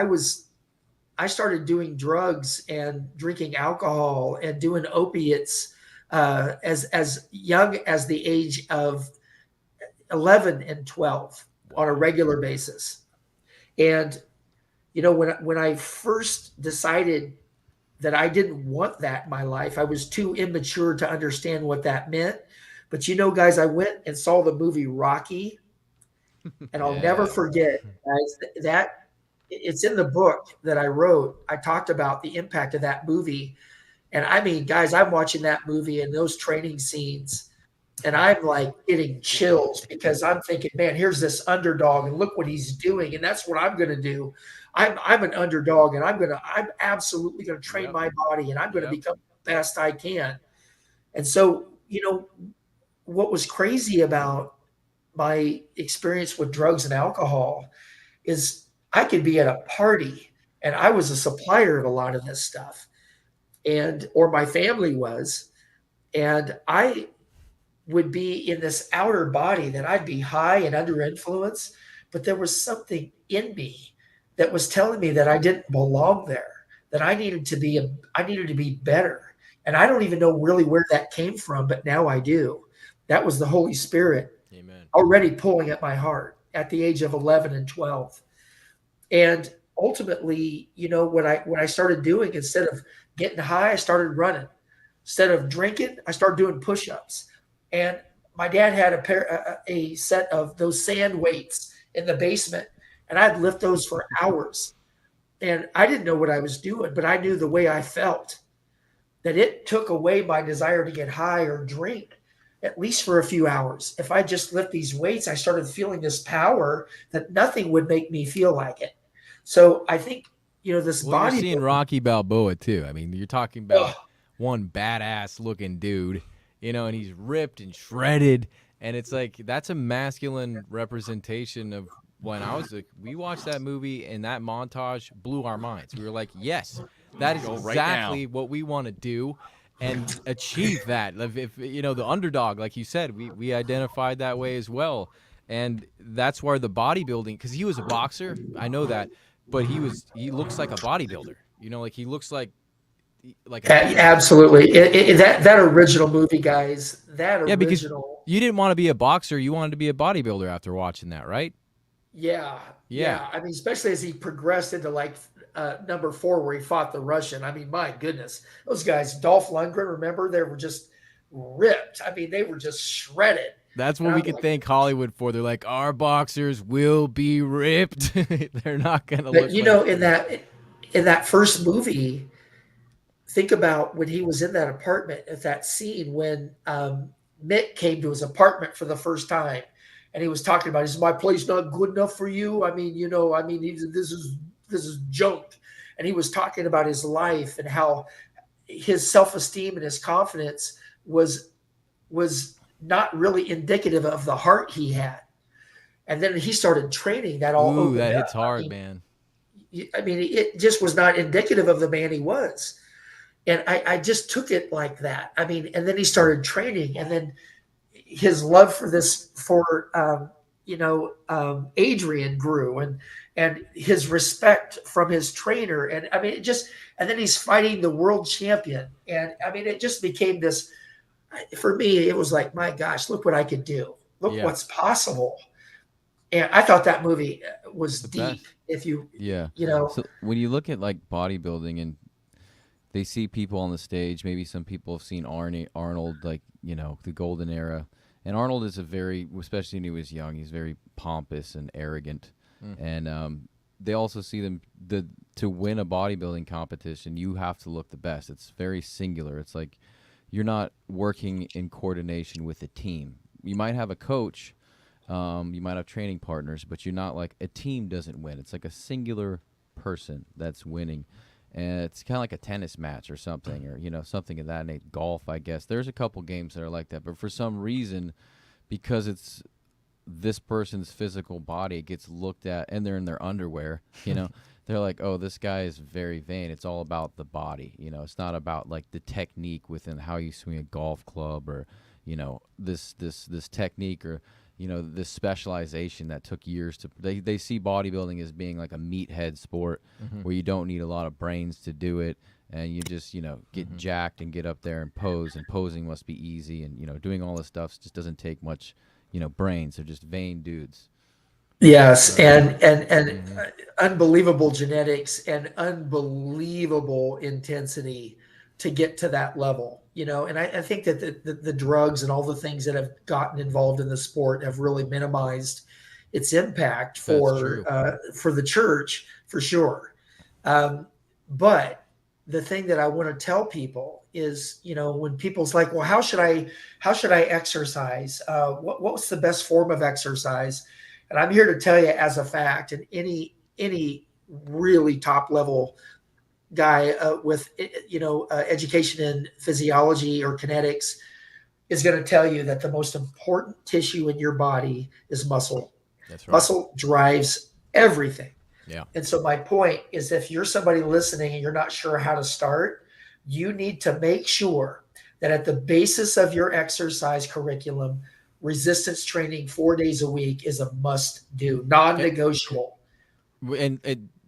I started doing drugs and drinking alcohol and doing opiates as young as the age of 11 and 12 on a regular basis. And, you know, when I first decided that I didn't want that in my life, I was too immature to understand what that meant. But, you know, guys, I went and saw the movie Rocky, and I'll never forget, guys, that it's in the book that I wrote. I talked about the impact of that movie. And I mean, guys, I'm watching that movie and those training scenes, and I'm like getting chills because I'm thinking, man, here's this underdog and look what he's doing. And that's what I'm going to do. I'm an underdog, and I'm absolutely going to train my body, and I'm going to become the best I can. And so, you know, what was crazy about my experience with drugs and alcohol is I could be at a party and I was a supplier of a lot of this stuff, or my family was, and I would be in this outer body that I'd be high and under influence, but there was something in me that was telling me that I didn't belong there, that I needed to be better. And I don't even know really where that came from, but now I do. That was the Holy Spirit Amen. already pulling at my heart at the age of 11 and 12. And ultimately, what I started doing, instead of getting high, I started running. Instead of drinking, I started doing push-ups. And my dad had a set of those sand weights in the basement, and I'd lift those for hours. And I didn't know what I was doing, but I knew the way I felt, that it took away my desire to get high or drink, at least for a few hours. If I just lift these weights, I started feeling this power that nothing would make me feel like it. So I think, this Well, body. you're seeing Rocky Balboa too. I mean, you're talking about one badass looking dude, and he's ripped and shredded, and it's like that's a masculine representation of when I was we watched that movie, and that montage blew our minds. We were like, yes, that is Go right exactly now. what we want to do and achieve that. If the underdog, like you said, we identified that way as well. And that's where the bodybuilding, because he was a boxer, I know that, but he looks like a bodybuilder. Like he looks like a Absolutely. That original movie, guys, that yeah, because original. you didn't want to be a boxer, you wanted to be a bodybuilder after watching that, right? Yeah. Yeah. I mean, especially as he progressed into like number 4, where he fought the Russian. I mean, my goodness, those guys, Dolph Lundgren, remember, they were just ripped. I mean, they were just shredded. That's what And we I'm could like, thank Hollywood for. They're like, our boxers will be ripped. They're not gonna but look like in that first movie, think about when he was in that apartment at that scene when Mick came to his apartment for the first time, and he was talking about, is my place not good enough for you? I mean, this is junk. And he was talking about his life and how his self-esteem and his confidence was not really indicative of the heart he had. And then he started training, that all ooh, opened that up. hits hard, man. I mean, it just was not indicative of the man he was. And I just took it like that. I mean, and then he started training, and then his love for Adrian grew, and his respect from his trainer. And I mean, and then he's fighting the world champion. And I mean, it just became this, for me, it was like, my gosh, look what I could do. Look Yeah. what's possible. And I thought that movie was The deep. best. If you, Yeah. know, So when you look at like bodybuilding and they see people on the stage, maybe some people have seen Arnold, like, the golden era. And Arnold is especially when he was young, he's very pompous and arrogant. And they also see them, to win a bodybuilding competition, you have to look the best. It's very singular. It's like you're not working in coordination with a team. You might have a coach, you might have training partners, but you're not like, a team doesn't win. It's like a singular person that's winning. And it's kind of like a tennis match or something, or, something of that nature. Golf, I guess. There's a couple games that are like that. But for some reason, because it's this person's physical body, it gets looked at, and they're in their underwear, they're like, oh, this guy is very vain. It's all about the body. It's not about like the technique within how you swing a golf club, or, this technique, or, this specialization that took years to. They see bodybuilding as being like a meathead sport where you don't need a lot of brains to do it, and you just get jacked and get up there and pose, and posing must be easy, and doing all this stuff just doesn't take much brains. They're just vain dudes. yes, and unbelievable genetics and unbelievable intensity to get to that level. And I think that the drugs and all the things that have gotten involved in the sport have really minimized its impact for the church, for sure. But the thing that I want to tell people is, when people's like, well, how should I exercise? What's the best form of exercise? And I'm here to tell you, as a fact, and any really top level guy with education in physiology or kinetics is going to tell you that the most important tissue in your body is muscle. That's right. Muscle drives everything. Yeah. And so my point is, if you're somebody listening and you're not sure how to start, you need to make sure that at the basis of your exercise curriculum, resistance training 4 days a week is a must do, non-negotiable. And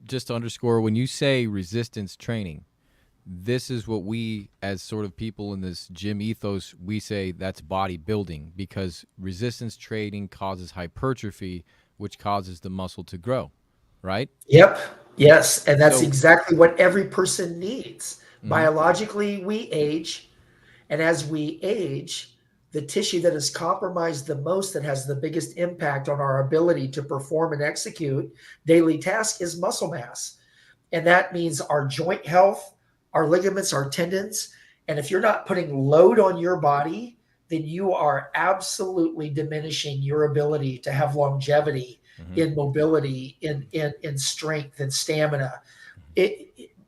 just to underscore, when you say resistance training, this is what we, as sort of people in this gym ethos, we say that's bodybuilding, because resistance training causes hypertrophy, which causes the muscle to grow, right? Yep. Yes. And that's So, exactly what every person needs. mhm. Biologically, we age. And as we age, the tissue that is compromised the most, that has the biggest impact on our ability to perform and execute daily tasks, is muscle mass. And that means our joint health, our ligaments, our tendons. And if you're not putting load on your body, then you are absolutely diminishing your ability to have longevity in mobility, in strength and stamina.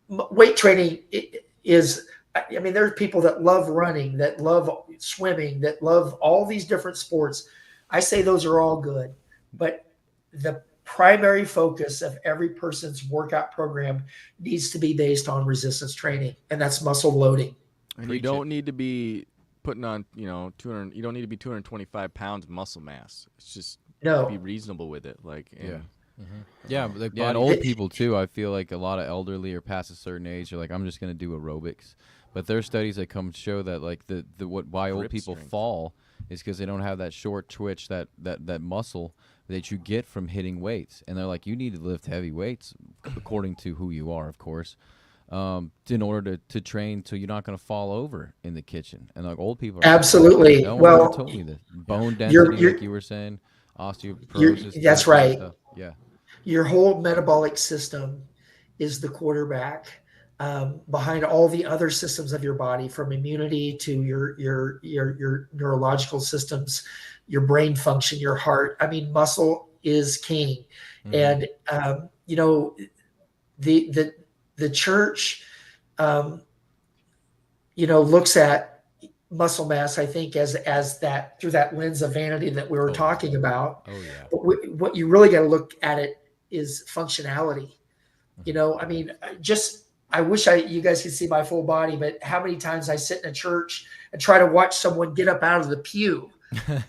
Weight training is, I mean, there's people that love running, that love swimming, that love all these different sports. I say those are all good, but the primary focus of every person's workout program needs to be based on resistance training, and that's muscle loading. And you don't need to be putting on, 200. You don't need to be 225 pounds of muscle mass. It's just No. be reasonable with it. Like, and, Yeah, like Yeah, and body, old people too. I feel like a lot of elderly or past a certain age are like, I'm just gonna do aerobics. But there are studies that come show that like why old Grip people strength. fall is because they don't have that short twitch, that muscle that you get from hitting weights. And they're like, you need to lift heavy weights, according to who you are, of course, in order to train so you're not going to fall over in the kitchen. And like old people are Absolutely. no one Well, ever told me this. Bone you're- density, like you were saying, osteoporosis. that's that kind of right. stuff. Yeah. Your whole metabolic system is the quarterback behind all the other systems of your body, from immunity to your neurological systems, your brain function, your heart. I mean, muscle is king. And the church looks at muscle mass, I think, as that, through that lens of vanity that we were talking about. Oh yeah. But what you really got to look at it is functionality. I mean, I wish you guys could see my full body, but how many times I sit in a church and try to watch someone get up out of the pew,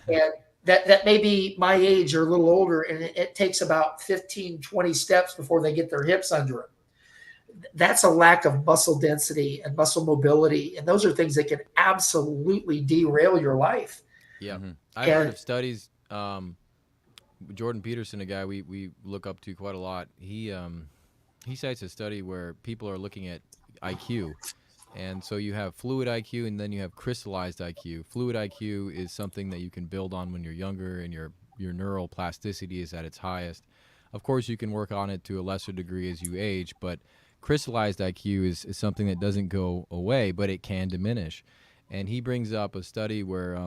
and that may be my age or a little older, and it takes about 15, 20 steps before they get their hips under them. That's a lack of muscle density and muscle mobility, and those are things that can absolutely derail your life. Yeah, I've heard of studies. Jordan Peterson, a guy we look up to quite a lot, he cites a study where people are looking at IQ. And so you have fluid IQ, and then you have crystallized IQ. Fluid IQ is something that you can build on when you're younger, and your neural plasticity is at its highest. Of course, you can work on it to a lesser degree as you age, but crystallized IQ is something that doesn't go away, but it can diminish. And he brings up a study where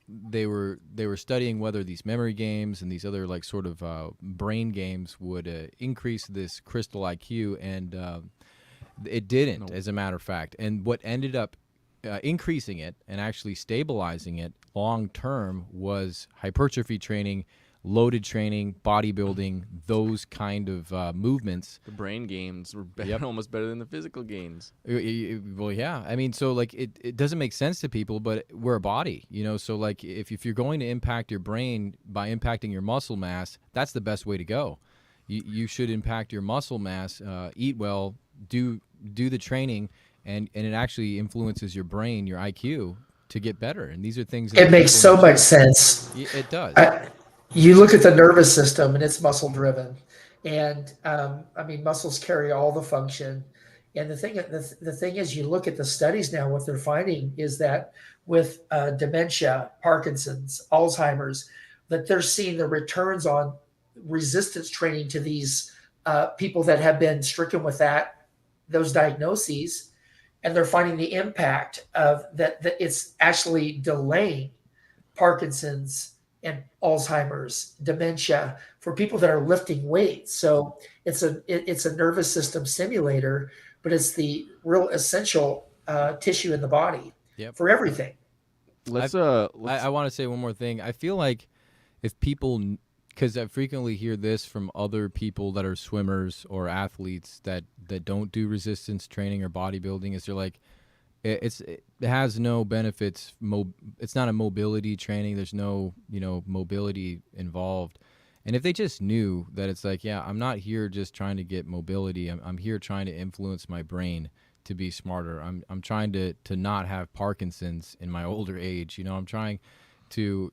they were studying whether these memory games and these other like sort of brain games would increase this crystal IQ, and it didn't, as a matter of fact. And what ended up increasing it and actually stabilizing it long term was hypertrophy training, loaded training, bodybuilding, those kind of movements. The brain games were almost better than the physical gains. Well, yeah. I mean, so like it doesn't make sense to people, but we're a body, so like if you're going to impact your brain by impacting your muscle mass, that's the best way to go. You should impact your muscle mass, eat well, do the training, and it actually influences your brain, your IQ, to get better. And these are things that It makes so much sense. It does. You look at the nervous system, and it's muscle driven, and I mean, muscles carry all the function. And the thing is, you look at the studies now, what they're finding is that with dementia, Parkinson's, Alzheimer's, that they're seeing the returns on resistance training to these people that have been stricken with those diagnoses, and they're finding the impact of that it's actually delaying Parkinson's and Alzheimer's, dementia for people that are lifting weights. So it's a nervous system stimulator, but it's the real essential tissue in the body for everything. I want to say one more thing. I feel like if people, because I frequently hear this from other people that are swimmers or athletes that don't do resistance training or bodybuilding, is they're like, it has no benefits. It's not a mobility training. There's no mobility involved. And if they just knew that it's like, yeah, I'm not here just trying to get mobility. I'm here trying to influence my brain to be smarter. I'm trying to not have Parkinson's in my older age. You know, I'm trying to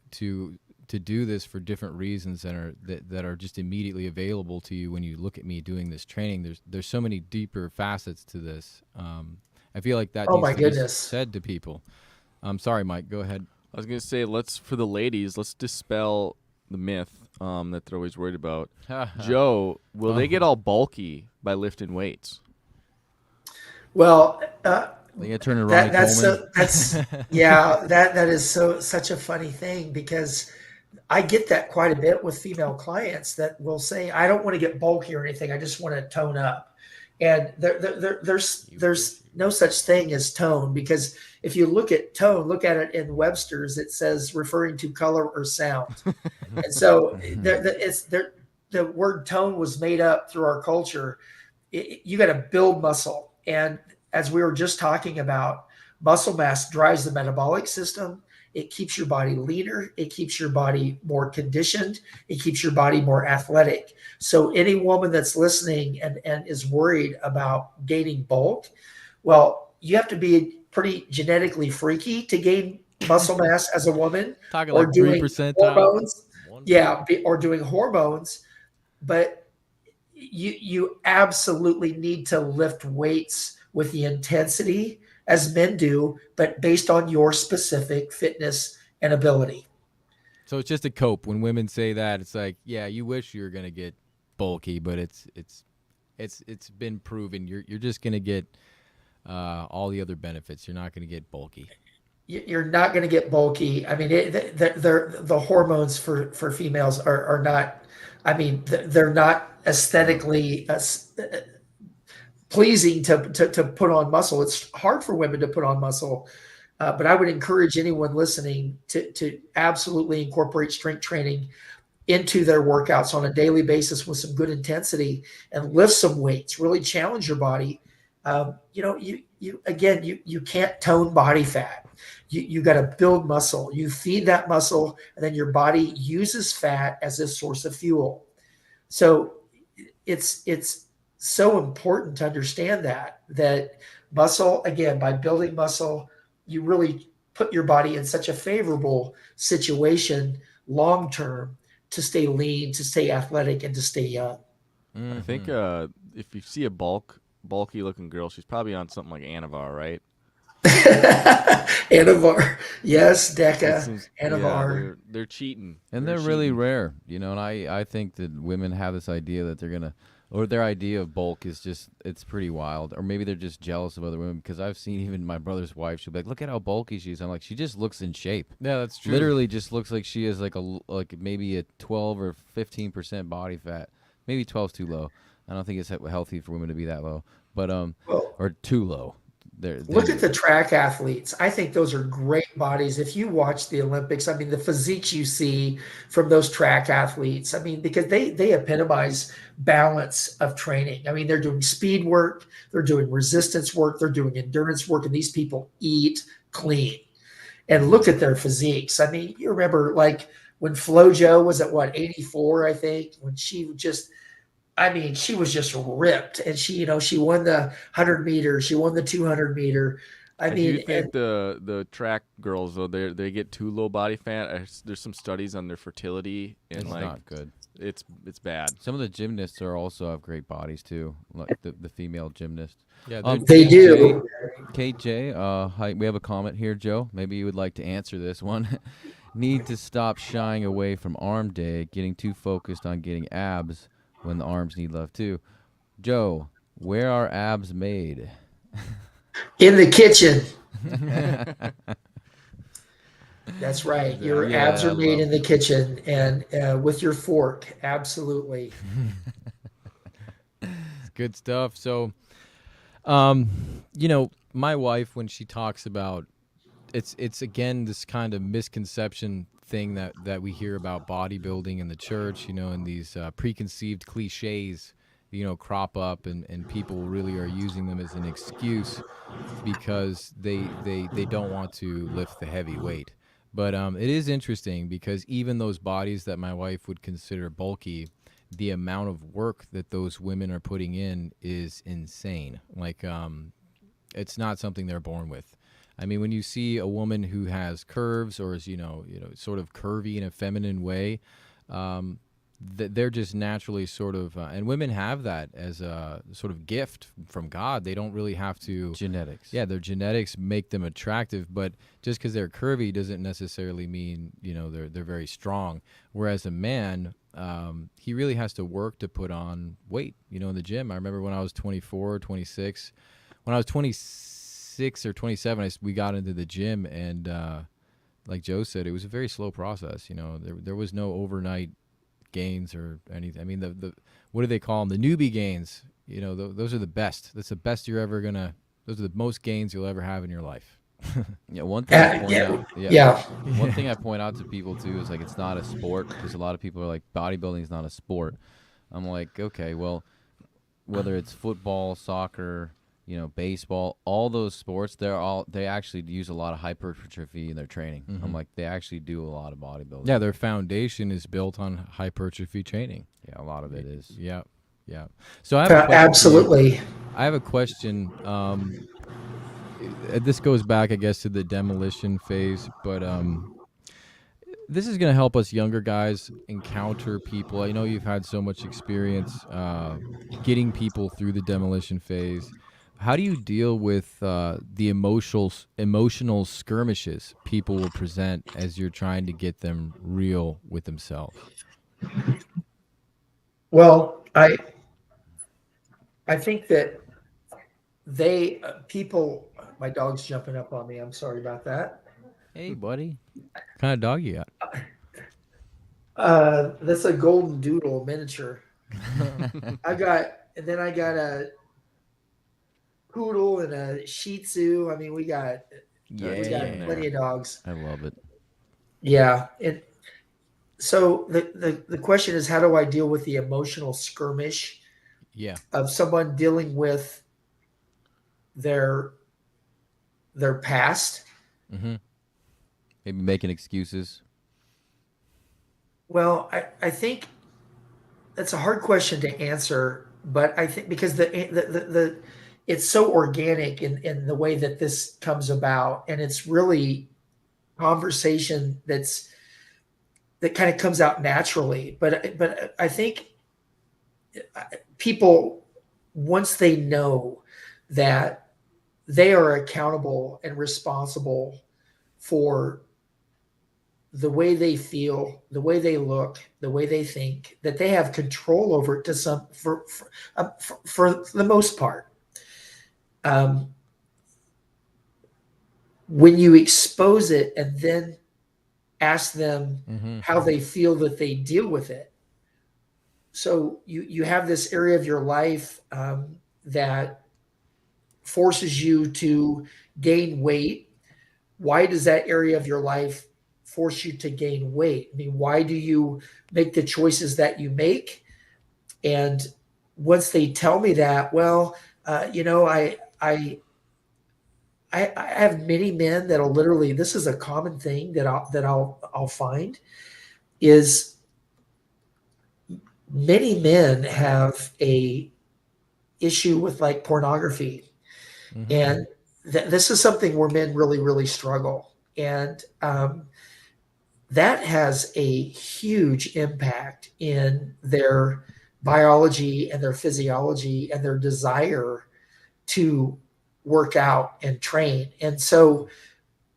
do this for different reasons that are just immediately available to you when you look at me doing this training. There's so many deeper facets to this. I feel like that Oh needs my to goodness. be said to people. I'm sorry, Mike. Go ahead. I was gonna say, for the ladies, let's dispel the myth that they're always worried about. Joe, will they get all bulky by lifting weights? Well, They get turned to Ronnie that's Coleman. that's yeah, that is such a funny thing, because I get that quite a bit with female clients that will say, I don't want to get bulky or anything. I just want to tone up. And there's no such thing as tone, because if you look at tone, look at it in Webster's, it says referring to color or sound. And so the word tone was made up through our culture. You got to build muscle. And as we were just talking about, muscle mass drives the metabolic system. It keeps your body leaner. It keeps your body more conditioned. It keeps your body more athletic. So any woman that's listening and is worried about gaining bulk, well, you have to be pretty genetically freaky to gain muscle mass as a woman. Talking or like doing 3% hormones. Yeah, or doing hormones. But you absolutely need to lift weights with the intensity as men do, but based on your specific fitness and ability. So it's just a cope. When women say that, it's like, yeah, you wish you were gonna get bulky, but it's been proven you're just gonna get all the other benefits. You're not gonna get bulky. You're not going to get bulky. I mean, the hormones for females are not. I mean, they're not aesthetically pleasing to put on muscle. It's hard for women to put on muscle, but I would encourage anyone listening to absolutely incorporate strength training into their workouts on a daily basis with some good intensity, and lift some weights. Really challenge your body. You can't tone body fat. You got to build muscle. You feed that muscle, and then your body uses fat as a source of fuel. So it's so important to understand that muscle, again, by building muscle, you really put your body in such a favorable situation long term to stay lean, to stay athletic, and to stay young. I think if you see a bulky looking girl, she's probably on something like Anavar, right? Anavar, yes, It Deca, seems- Anavar. yeah, they're cheating. And they're really rare, you know, and I think that women have this idea that they're going to, or their idea of bulk is just, it's pretty wild. Or maybe they're just jealous of other women, because I've seen even my brother's wife, she'll be like, look at how bulky she is. I'm like, she just looks in shape. Yeah, that's true. Literally just looks like she is like maybe a 12 or 15% body fat. Maybe 12 is too low. I don't think it's healthy for women to be that low, but or too low. Look at the track athletes. I think those are great bodies. If you watch the Olympics, I mean, the physiques you see from those track athletes, I mean, because they epitomize balance of training. I mean, they're doing speed work, they're doing resistance work, they're doing endurance work, and these people eat clean. And look at their physiques. I mean, you remember like when FloJo was at 84, I think, when she was just ripped, and she won the 100 meter, she won the 200 meter. Do you think the track girls, though, they get too low body fat? There's some studies on their fertility, and It's not good. It's bad. Some of the gymnasts also have great bodies too, like the female gymnasts. Yeah, they do. KJ, hi, we have a comment here, Joe. Maybe you would like to answer this one. Need to stop shying away from arm day, getting too focused on getting abs when the arms need love too. Joe, where are abs made? In the kitchen. That's right. Your abs are made in the kitchen, and with your fork. Absolutely. Good stuff. So, my wife, when she talks about, it's again this kind of misconception thing that we hear about bodybuilding in the church, and these preconceived cliches, crop up, and people really are using them as an excuse because they don't want to lift the heavy weight. But it is interesting because even those bodies that my wife would consider bulky, the amount of work that those women are putting in is insane. Like It's not something they're born with. I mean, when you see a woman who has curves or is, sort of curvy in a feminine way, they're just naturally sort of, and women have that as a sort of gift from God. They don't really have to. Genetics. Yeah, their genetics make them attractive, but just because they're curvy doesn't necessarily mean, they're very strong. Whereas a man, he really has to work to put on weight, in the gym. I remember when I was 24, 26, when I was 26 or 27, we got into the gym, and like Joe said, it was a very slow process. There was no overnight gains or anything. I mean, the what do they call them? The newbie gains. Those are the best. That's the best you're ever gonna. Those are the most gains you'll ever have in your life. Yeah, one thing I point out. Yeah. One thing I point out to people too is like it's not a sport, because a lot of people are like, bodybuilding is not a sport. I'm like, okay, well, whether it's football, soccer, baseball, all those sports, they actually use a lot of hypertrophy in their training. Mm-hmm. I'm like, they actually do a lot of bodybuilding. Yeah, their foundation is built on hypertrophy training. Yeah, a lot of it is. Yeah. So I have a question for you. Absolutely. I have a question. This goes back, I guess, to the demolition phase, but this is going to help us younger guys encounter people. I know you've had so much experience getting people through the demolition phase. How do you deal with the emotional skirmishes people will present as you're trying to get them real with themselves? Well, I think that people. My dog's jumping up on me. I'm sorry about that. Hey, buddy. What kind of dog you got? That's a golden doodle miniature. I got a poodle and a Shih Tzu. I mean, we got plenty of dogs. I love it. Yeah. So the question is, how do I deal with the emotional skirmish of someone dealing with their past? Mm-hmm. Maybe making excuses. Well, I think that's a hard question to answer, but I think because the it's so organic in the way that this comes about, and it's really conversation that kind of comes out naturally. But I think people, once they know that they are accountable and responsible for the way they feel, the way they look, the way they think, that they have control over it for the most part. When you expose it and then ask them how they feel that they deal with it. So you have this area of your life that forces you to gain weight. Why does that area of your life force you to gain weight? I mean, why do you make the choices that you make? And once they tell me that, well, I have many men that'll literally, this is a common thing that I'll find is many men have a issue with like pornography. Mm-hmm. And this is something where men really, really struggle. And that has a huge impact in their biology and their physiology and their desire to work out and train. And so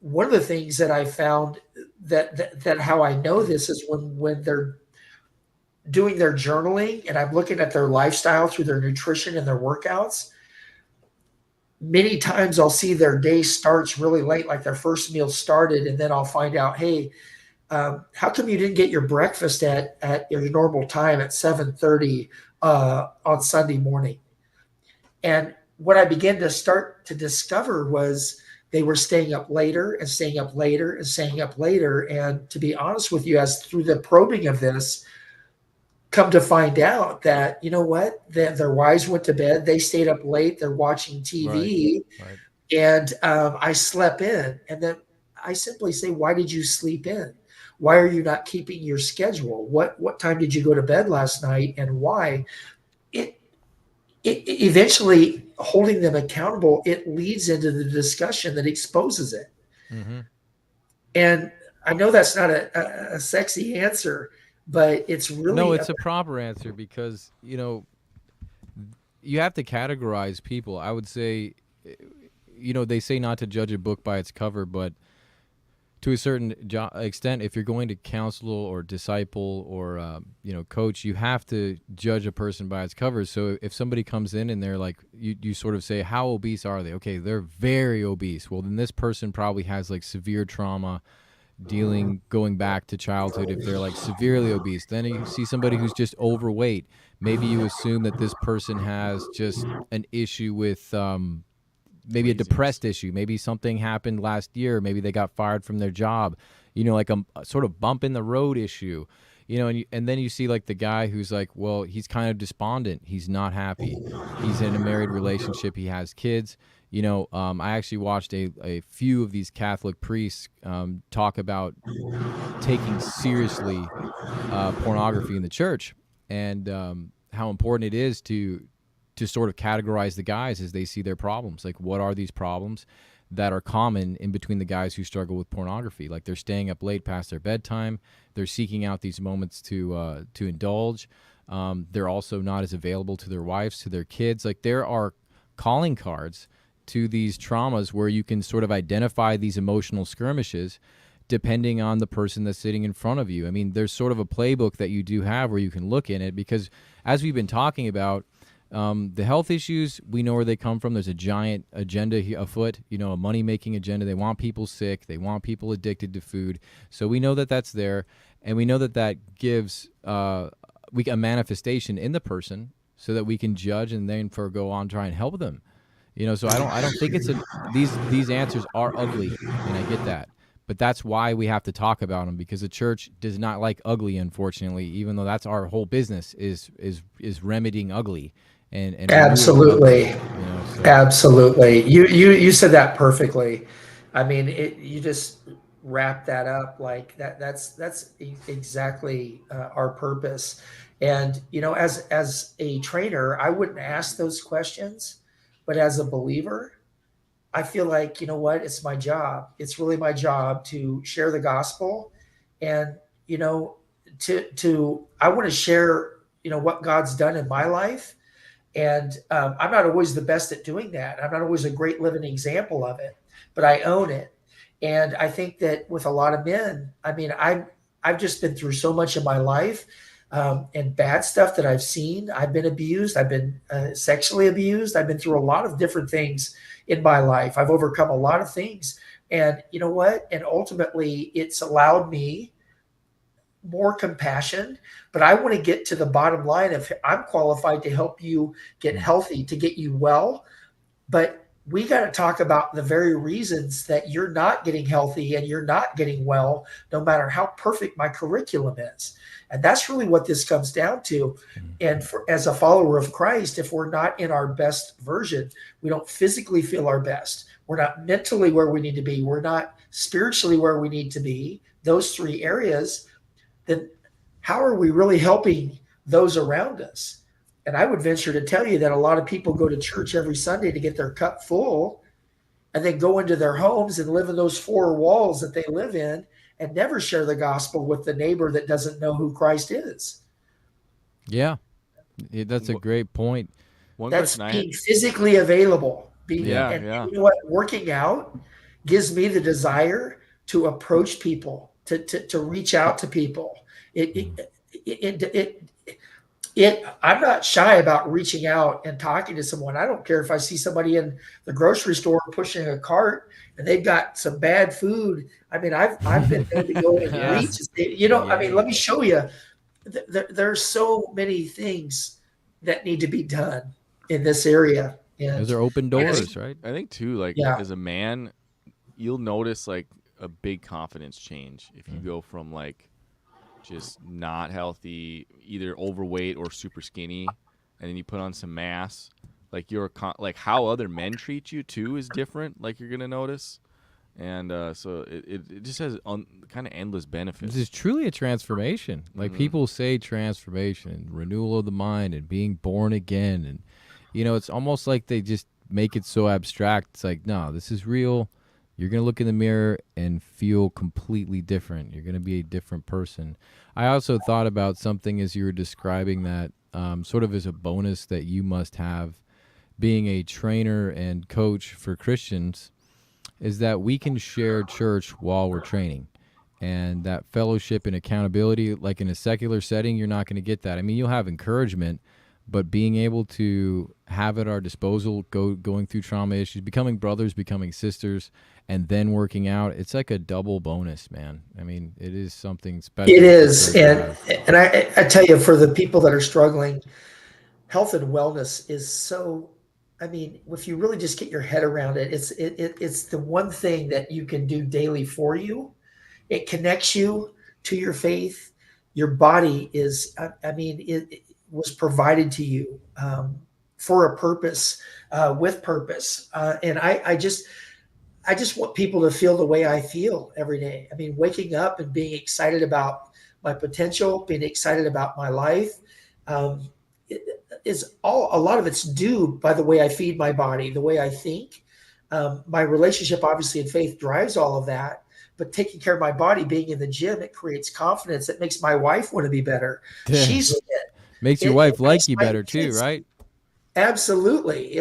one of the things that I found that how I know this is when they're doing their journaling and I'm looking at their lifestyle through their nutrition and their workouts. Many times I'll see their day starts really late, like their first meal started, and then I'll find out, hey, how come you didn't get your breakfast at your normal time at 7:30 on Sunday morning? And what I began to start to discover was they were staying up later and staying up later and staying up later. And to be honest with you, as through the probing of this, come to find out that, you know what, their wives went to bed, they stayed up late, they're watching TV, right. And I slept in. And then I simply say, why did you sleep in? Why are you not keeping your schedule? What time did you go to bed last night and why? It eventually holding them accountable, it leads into the discussion that exposes it. Mm-hmm. And I know that's not a sexy answer, but it's really No, it's a proper answer because, you know, you have to categorize people. I would say, you know, they say not to judge a book by its cover, but to a certain extent, if you're going to counsel or disciple or, you know, coach, you have to judge a person by its cover. So if somebody comes in and they're like, you sort of say, how obese are they? Okay, they're very obese. Well, then this person probably has like severe trauma going back to childhood if they're like severely obese. Then you see somebody who's just overweight. Maybe you assume that this person has just an issue with maybe a depressed issue. Maybe something happened last year. Maybe they got fired from their job. You know, like a sort of bump in the road issue. You know, and then you see like the guy who's like, well, he's kind of despondent. He's not happy. He's in a married relationship. He has kids. You know, I actually watched a few of these Catholic priests talk about taking seriously pornography in the church and how important it is to sort of categorize the guys as they see their problems. Like, what are these problems that are common in between the guys who struggle with pornography? Like, they're staying up late past their bedtime. They're seeking out these moments to indulge. They're also not as available to their wives, to their kids. Like, there are calling cards to these traumas where you can sort of identify these emotional skirmishes depending on the person that's sitting in front of you. I mean, there's sort of a playbook that you do have where you can look in it because, as we've been talking about, the health issues, we know where they come from. There's a giant agenda afoot, you know, a money-making agenda. They want people sick. They want people addicted to food. So we know that that's there, and we know that that gives a manifestation in the person so that we can judge and then go on try and help them. You know, so I don't think it's these answers are ugly, and I get that. But that's why we have to talk about them, because the church does not like ugly, unfortunately, even though that's our whole business is remedying ugly. And absolutely, ugly, you know, so. absolutely. You said that perfectly. I mean, you just wrap that up like that. That's exactly our purpose. And you know, as a trainer, I wouldn't ask those questions, but as a believer, I feel like, you know what, it's my job. It's really my job to share the gospel, and you know, I want to share, you know, what God's done in my life. And I'm not always the best at doing that. I'm not always a great living example of it, but I own it. And I think that with a lot of men, I mean, I've just been through so much in my life, and bad stuff that I've seen. I've been abused. I've been sexually abused. I've been through a lot of different things in my life. I've overcome a lot of things. And you know what? And ultimately, it's allowed me more compassion. But I want to get to the bottom line of, I'm qualified to help you get healthy, to get you well. But we got to talk about the very reasons that you're not getting healthy and you're not getting well, no matter how perfect my curriculum is. And that's really what this comes down to. And as a follower of Christ, if we're not in our best version, we don't physically feel our best, we're not mentally where we need to be, we're not spiritually where we need to be, those three areas, then how are we really helping those around us? And I would venture to tell you that a lot of people go to church every Sunday to get their cup full, and then go into their homes and live in those four walls that they live in and never share the gospel with the neighbor that doesn't know who Christ is. Yeah, that's a great point. That's being physically available. And you know what? Working out gives me the desire to approach people, to reach out to people. I'm not shy about reaching out and talking to someone. I don't care if I see somebody in the grocery store pushing a cart and they've got some bad food. I mean, I've been able to go and reach, you know, I mean, let me show you. There's so many things that need to be done in this area. And those are open doors, right? I think too, like as a man, you'll notice like a big confidence change if you go from like just not healthy, either overweight or super skinny, and then you put on some mass. Like like how other men treat you too is different. Like you're gonna notice, and so it just has kind of endless benefits. This is truly a transformation. Like people say, transformation, renewal of the mind, and being born again, You know, it's almost like they just make it so abstract. It's like, no, this is real. You're going to look in the mirror and feel completely different. You're going to be a different person. I also thought about something as you were describing that, sort of as a bonus that you must have being a trainer and coach for Christians, is that we can share church while we're training. And that fellowship and accountability, like in a secular setting, you're not going to get that. I mean, you'll have encouragement, but being able to have at our disposal, going through trauma issues, becoming brothers, becoming sisters, and then working out, it's like a double bonus, man. I mean, it is something special. It is. for church to have. And I tell you, for the people that are struggling, health and wellness is so, I mean, if you really just get your head around it, it's the one thing that you can do daily for you. It connects you to your faith. Your body is, I mean, it was provided to you for a purpose, with purpose. And I just want people to feel the way I feel every day. I mean, waking up and being excited about my potential, being excited about my life, is a lot of it's due by the way I feed my body, the way I think. My relationship, obviously, in faith drives all of that. But taking care of my body, being in the gym, it creates confidence. It makes my wife want to be better. Yeah. She's fit. Makes your It wife like makes you my better too, kids- right? Absolutely.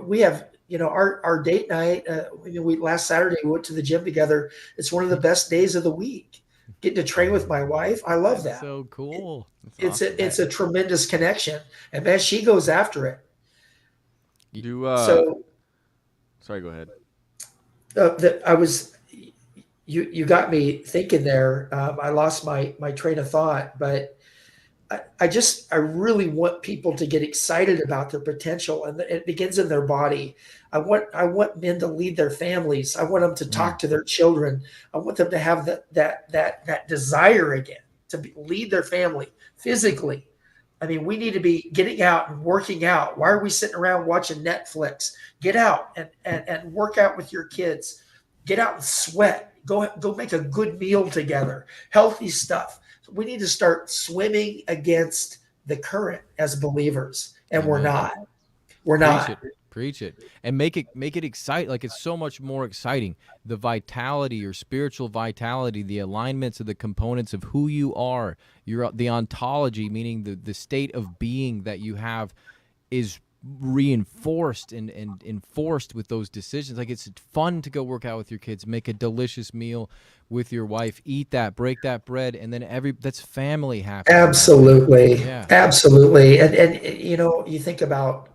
We have, our date night. We last Saturday we went to the gym together. It's one of the best days of the week. Getting to train with my wife, I love that. So cool. It's a tremendous connection, and man, she goes after it. So, sorry, go ahead. You got me thinking there. I lost my train of thought, but I really want people to get excited about their potential, and it begins in their body. I want men to lead their families. I want them to talk to their children. I want them to have that desire again to lead their family physically. I mean, we need to be getting out and working out. Why are we sitting around watching Netflix? Get out and work out with your kids. Get out and sweat. Go make a good meal together. Healthy stuff. We need to start swimming against the current as believers, and we're not. We're not. Preach it, and make it exciting. Like, it's so much more exciting. The vitality, your spiritual vitality, the alignments of the components of who you are, the ontology, meaning the state of being that you have, is reinforced and enforced with those decisions. Like, it's fun to go work out with your kids, make a delicious meal with your wife, eat that, break that bread, and then that's family happening. Absolutely. Yeah. Absolutely. And you think about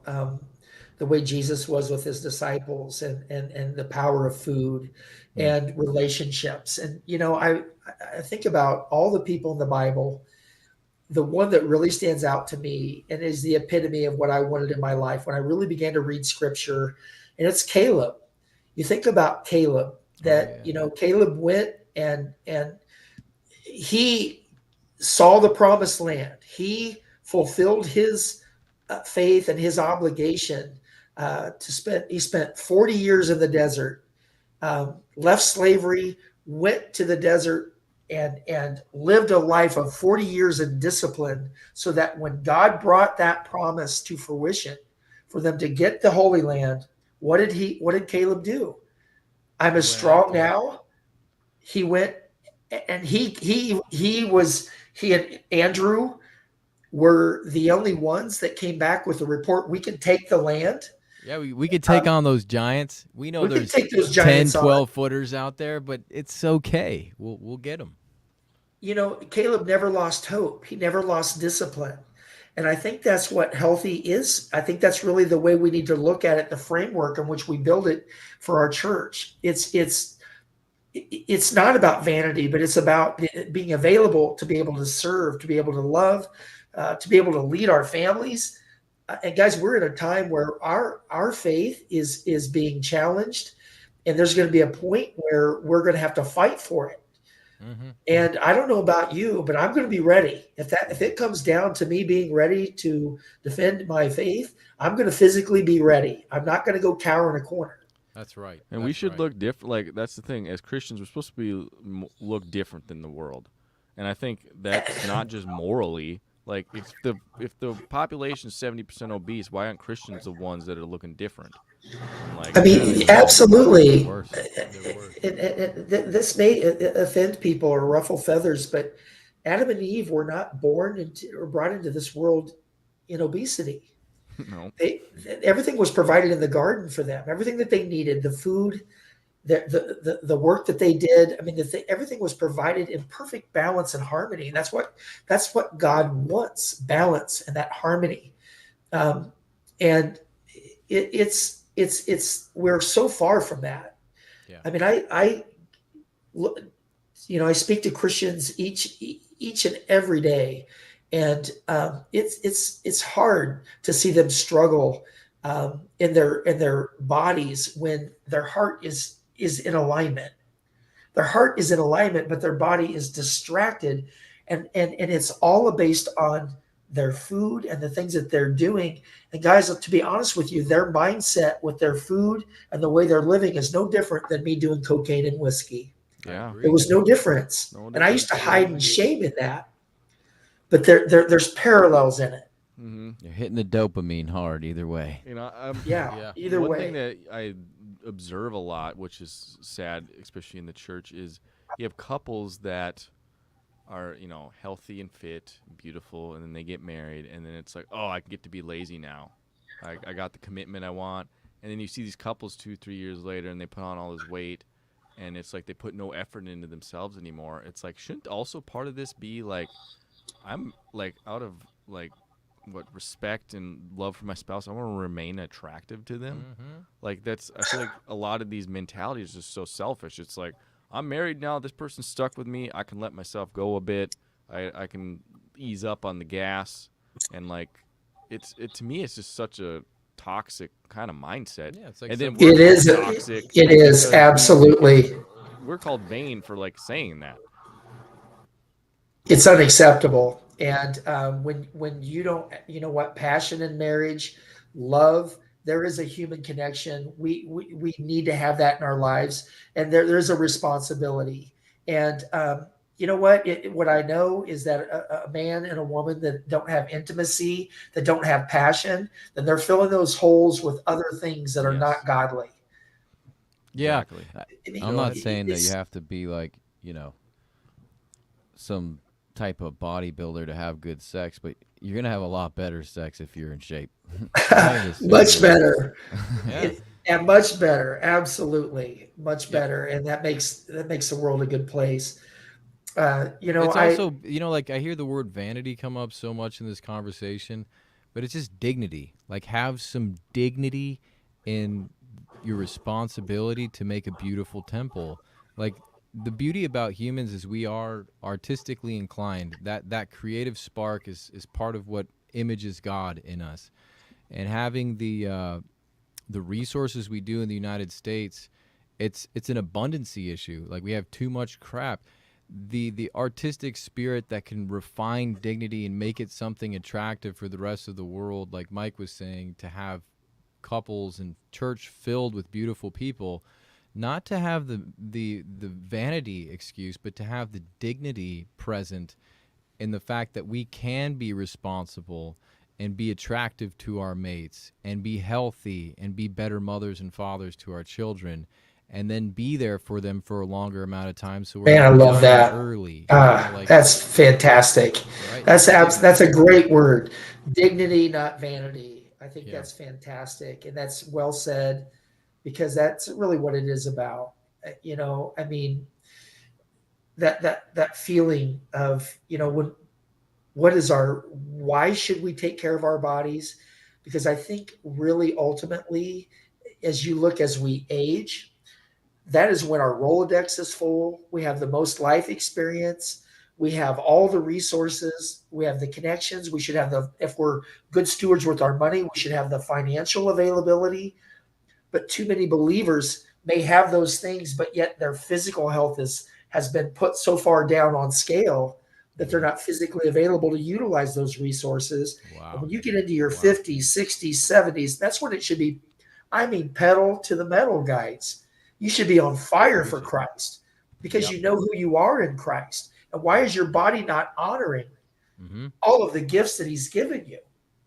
the way Jesus was with his disciples, and the power of food and relationships. And I think about all the people in the Bible. The one that really stands out to me and is the epitome of what I wanted in my life when I really began to read scripture, and it's Caleb. You think about Caleb, that Caleb went and he saw the promised land. He fulfilled his faith and his obligation he spent 40 years in the desert, left slavery, went to the desert, and lived a life of 40 years in discipline, so that when God brought that promise to fruition for them to get the Holy Land, what did Caleb do? I'm as strong now. He went, and he and Andrew were the only ones that came back with a report. We can take the land. Yeah, we could take on those giants. We know there's 10, 12 footers out there, but it's okay. We'll get them. Caleb never lost hope. He never lost discipline. And I think that's what healthy is. I think that's really the way we need to look at it, the framework in which we build it for our church. It's not about vanity, but it's about being available to be able to serve, to be able to love, to be able to lead our families. And guys, we're in a time where our faith is being challenged, and there's going to be a point where we're going to have to fight for it. Mm-hmm. And I don't know about you, but I'm going to be ready. If it comes down to me being ready to defend my faith, I'm going to physically be ready. I'm not going to go cower in a corner. That's right. And we should look different. Like, that's the thing. As Christians, we're supposed to look different than the world. And I think that's not just morally. Like if the population is 70% obese, why aren't Christians the ones that are looking different? And like, I mean, absolutely. Worse. They're worse. This may offend people or ruffle feathers, but Adam and Eve were not born into or brought into this world in obesity. no, Everything was provided in the garden for them. Everything that they needed, the food, the work that they did. I mean, everything was provided in perfect balance and harmony. And that's what God wants: balance and that harmony. And it's we're so far from that. Yeah. I mean, I I speak to Christians each and every day, and it's hard to see them struggle in their bodies when their heart is in alignment. Their heart is in alignment, but their body is distracted, and it's all based on their food and the things that they're doing. And guys, to be honest with you, their mindset with their food and the way they're living is no different than me doing cocaine and whiskey. yeah, There was no difference. No And I used to difference. hide and shame in that. But there's parallels in it. mm-hmm. You're hitting the dopamine hard either way. You know, Yeah. Either one way. thing that I observe a lot, which is sad, especially in the church, is you have couples that are, healthy and fit, beautiful, and then they get married, and then it's like, oh, I get to be lazy now. I got the commitment I want. And then you see these couples 2-3 years later, and they put on all this weight, and it's like they put no effort into themselves anymore. It's like, shouldn't also part of this be like, I'm like out of like what respect and love for my spouse, I want to remain attractive to them. Like I feel like a lot of these mentalities are just so selfish. It's like, I'm married now, this person's stuck with me, I can let myself go a bit, I can ease up on the gas, and like to me it's just such a toxic kind of mindset. Yeah, it's like and then It is. toxic. It is because absolutely. we're called vain for like saying that. It's unacceptable. And when you don't, passion in marriage, love, there is a human connection. We need to have that in our lives, and there's a responsibility. And you know what? What I know is that a man and a woman that don't have intimacy, that don't have passion, then they're filling those holes with other things that are Yes. not godly. Yeah. Exactly. I'm not saying that you It's- have to be like, some type of bodybuilder to have good sex, but you're going to have a lot better sex if you're in shape. much better. Yeah. And much better, absolutely, much better, and that makes the world a good place. It's also, like I hear the word vanity come up so much in this conversation, but it's just dignity. Like, have some dignity in your responsibility to make a beautiful temple. Like, the beauty about humans is we are artistically inclined. That creative spark is part of what images God in us. And having the resources we do in the United States, it's an abundancy issue. Like, we have too much crap. The artistic spirit that can refine dignity and make it something attractive for the rest of the world, like Mike was saying, to have couples and church filled with beautiful people, not to have the vanity excuse, but to have the dignity present in the fact that we can be responsible and be attractive to our mates and be healthy and be better mothers and fathers to our children, and then be there for them for a longer amount of time. So we're Man, I not love dying that. early. That's fantastic. Right? That's a great word. Dignity, not vanity. I think Yeah. that's fantastic, and that's well said, because that's really what it is about. I mean, that feeling of, why should we take care of our bodies? Because I think really ultimately, as we age, that is when our Rolodex is full. We have the most life experience. We have all the resources. We have the connections. We should have if we're good stewards with our money, we should have the financial availability. But too many believers may have those things, but yet their physical health has been put so far down on scale that they're not physically available to utilize those resources. Wow. And when you get into your 50s, 60s, 70s, that's when it should be, pedal to the metal, guys. You should be on fire for Christ, because you know who you are in Christ. And why is your body not honoring all of the gifts that he's given you.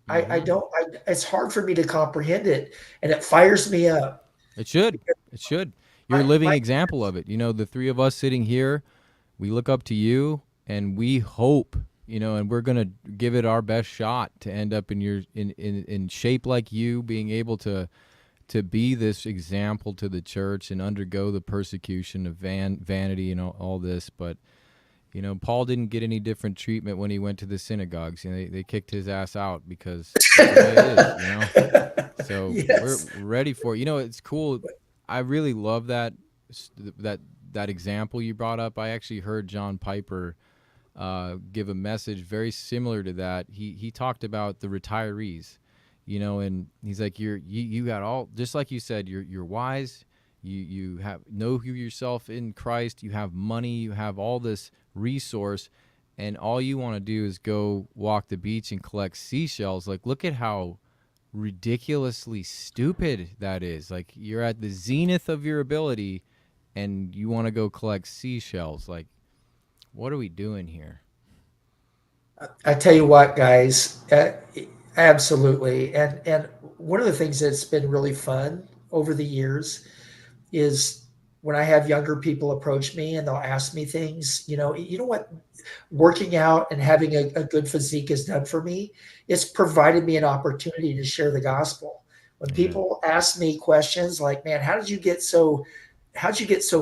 It's hard for me to comprehend it, and it fires me up. It should. It should. You're a living example of it. You know, the three of us sitting here, we look up to you, and we hope, you know, and we're gonna give it our best shot to end up in shape like you, being able to be this example to the church and undergo the persecution of vanity and all this. But you know, Paul didn't get any different treatment when he went to the synagogues. You know, they kicked his ass out because that's the way it is, you know. So Yes. we're ready for it. You know, it's cool. I really love that example you brought up. I actually heard John Piper give a message very similar to that. He talked about the retirees, you know, and he's like, you got all, just like you said, you're wise. You know yourself in Christ. You have money. You have all this resource, and all you want to do is go walk the beach and collect seashells. Like, look at how ridiculously stupid that is. Like, you're at the zenith of your ability, and you want to go collect seashells. Like, what are we doing here? I tell you what, guys, absolutely. And one of the things that's been really fun over the years is when I have younger people approach me and they'll ask me things, you know what working out and having a good physique has done for me? It's provided me an opportunity to share the gospel. When people ask me questions like, man, how'd you get so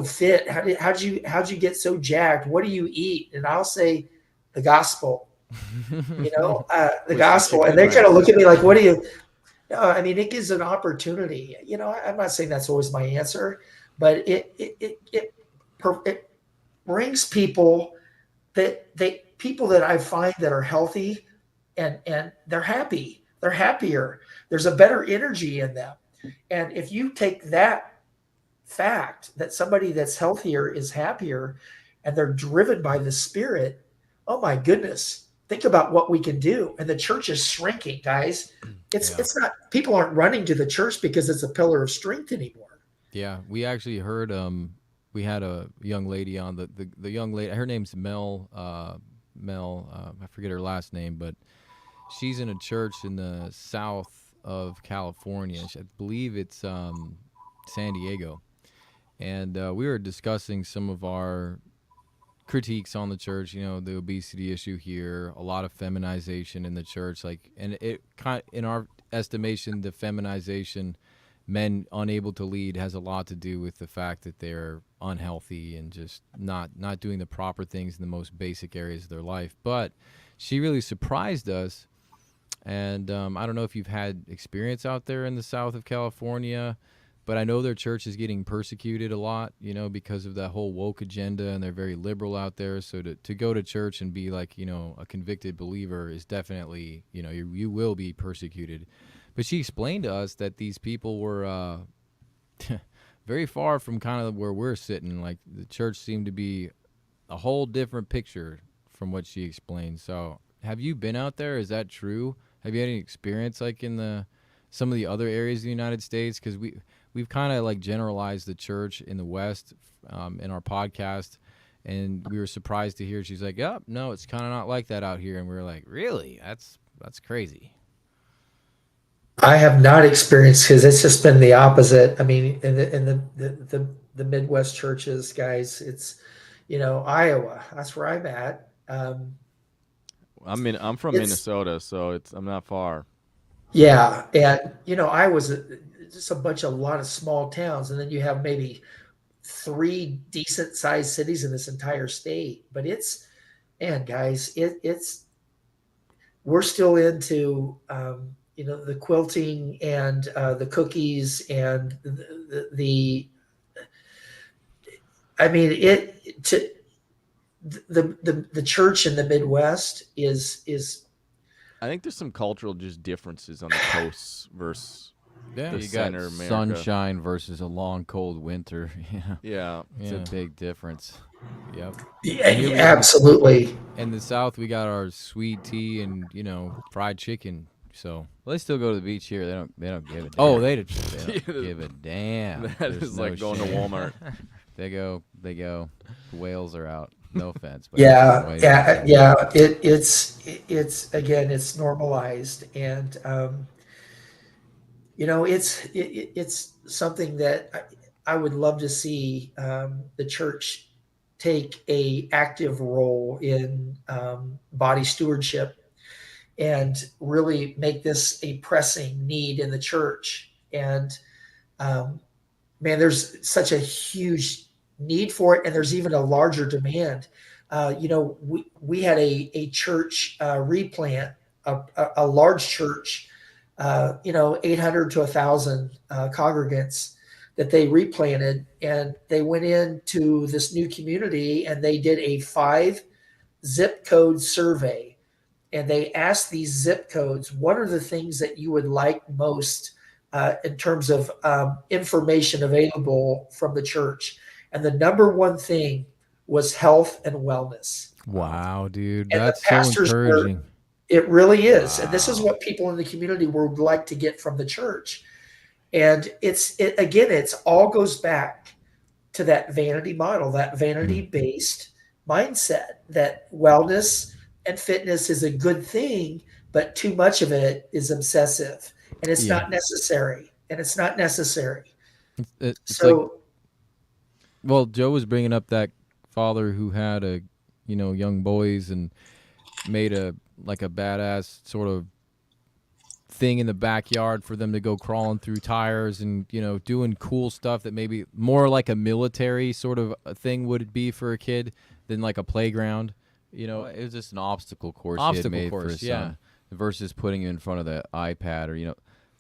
fit? How'd you get so jacked? What do you eat? And I'll say the gospel, the gospel. And they kind of look at me like, what do you, I mean, it gives an opportunity. You know, I'm not saying that's always my answer, but it brings people that I find that are healthy and they're happy. They're happier. There's a better energy in them. And if you take that fact that somebody that's healthier is happier and they're driven by the Spirit, oh my goodness, think about what we can do. And the church is shrinking, guys. It's not, people aren't running to the church because it's a pillar of strength anymore. Yeah, we actually heard we had a young lady on the young lady. Her name's Mel. I forget her last name, but she's in a church in the south of California. I believe it's San Diego, and we were discussing some of our critiques on the church. You know, the obesity issue here, a lot of feminization in the church, like, and it kind in our estimation, the feminization, men unable to lead, has a lot to do with the fact that they're unhealthy and just not doing the proper things in the most basic areas of their life. But she really surprised us, and I don't know if you've had experience out there in the south of California, but I know their church is getting persecuted a lot, you know, because of that whole woke agenda, and they're very liberal out there. So to go to church and be like, you know, a convicted believer is definitely, you know, you will be persecuted. But she explained to us that these people were very far from kind of where we're sitting. Like, the church seemed to be a whole different picture from what she explained. So have you been out there? Is that true? Have you had any experience like in some of the other areas of the United States? Because we've kind of like generalized the church in the West in our podcast, and we were surprised to hear she's like, "Oh, no, it's kind of not like that out here." And we were like, "Really? That's crazy." I have not experienced, because it's just been the opposite. I mean, in the Midwest churches, guys, it's, you know, Iowa. That's where I'm at. I'm from Minnesota, so I'm not far. Yeah, and you know, Iowa's just a lot of small towns, and then you have maybe 3 decent sized cities in this entire state. But guys, it's we're still into you know, the quilting and the cookies and I mean, the church in the Midwest is. I think there's some cultural just differences on the coasts versus the you center got America. sunshine versus a long, cold winter. Yeah. It's a big difference. Yep. Yeah, absolutely. In the South, we got our sweet tea and, you know, fried chicken. So Well, they still go to the beach here. They don't give a damn. oh, they don't give a damn. That There's is no like going to shame. Walmart. They go. The whales are out. No offense, but Yeah, way yeah, too yeah. It's again, it's normalized, and it's something that I would love to see the church take a active role in body stewardship and really make this a pressing need in the church. And um, man, there's such a huge need for it, and there's even a larger demand. We had a church replant, a large church, 800 to 1,000 congregants that they replanted, and they went into this new community and they did a 5 zip code survey, and they asked these zip codes, what are the things that you would like most in terms of information available from the church? And the number one thing was health and wellness. Wow, dude, And the that's so pastors were, encouraging. it really is. And this is Wow. what people in the community would like to get from the church. And it all goes back to that vanity model, that vanity based mindset that wellness and fitness is a good thing, but too much of it is obsessive and it's Yeah, not necessary. And it's not necessary. it's like, So, well, Joe was bringing up that father who had young boys and made a badass sort of thing in the backyard for them to go crawling through tires and doing cool stuff that maybe more like a military sort of a thing would be for a kid than like a playground. Well, it was just an obstacle course he had Obstacle made course, for his yeah. son versus putting you in front of the iPad or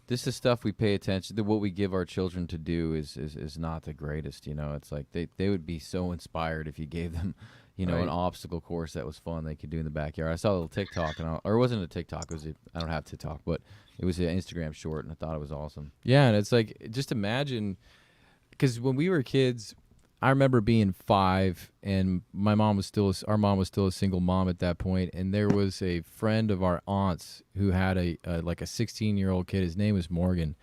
this is stuff we pay attention to. What we give our children to do is not the greatest. It's like they would be so inspired if you gave them Right. an obstacle course that was fun they could do in the backyard. I saw a little TikTok or it wasn't a TikTok. I don't have TikTok, but it was an Instagram short, and I thought it was awesome. Yeah, and it's like, just imagine, because when we were kids, I remember being 5, and our mom was still a single mom at that point, and there was a friend of our aunt's who had a 16-year-old kid. His name was Morgan.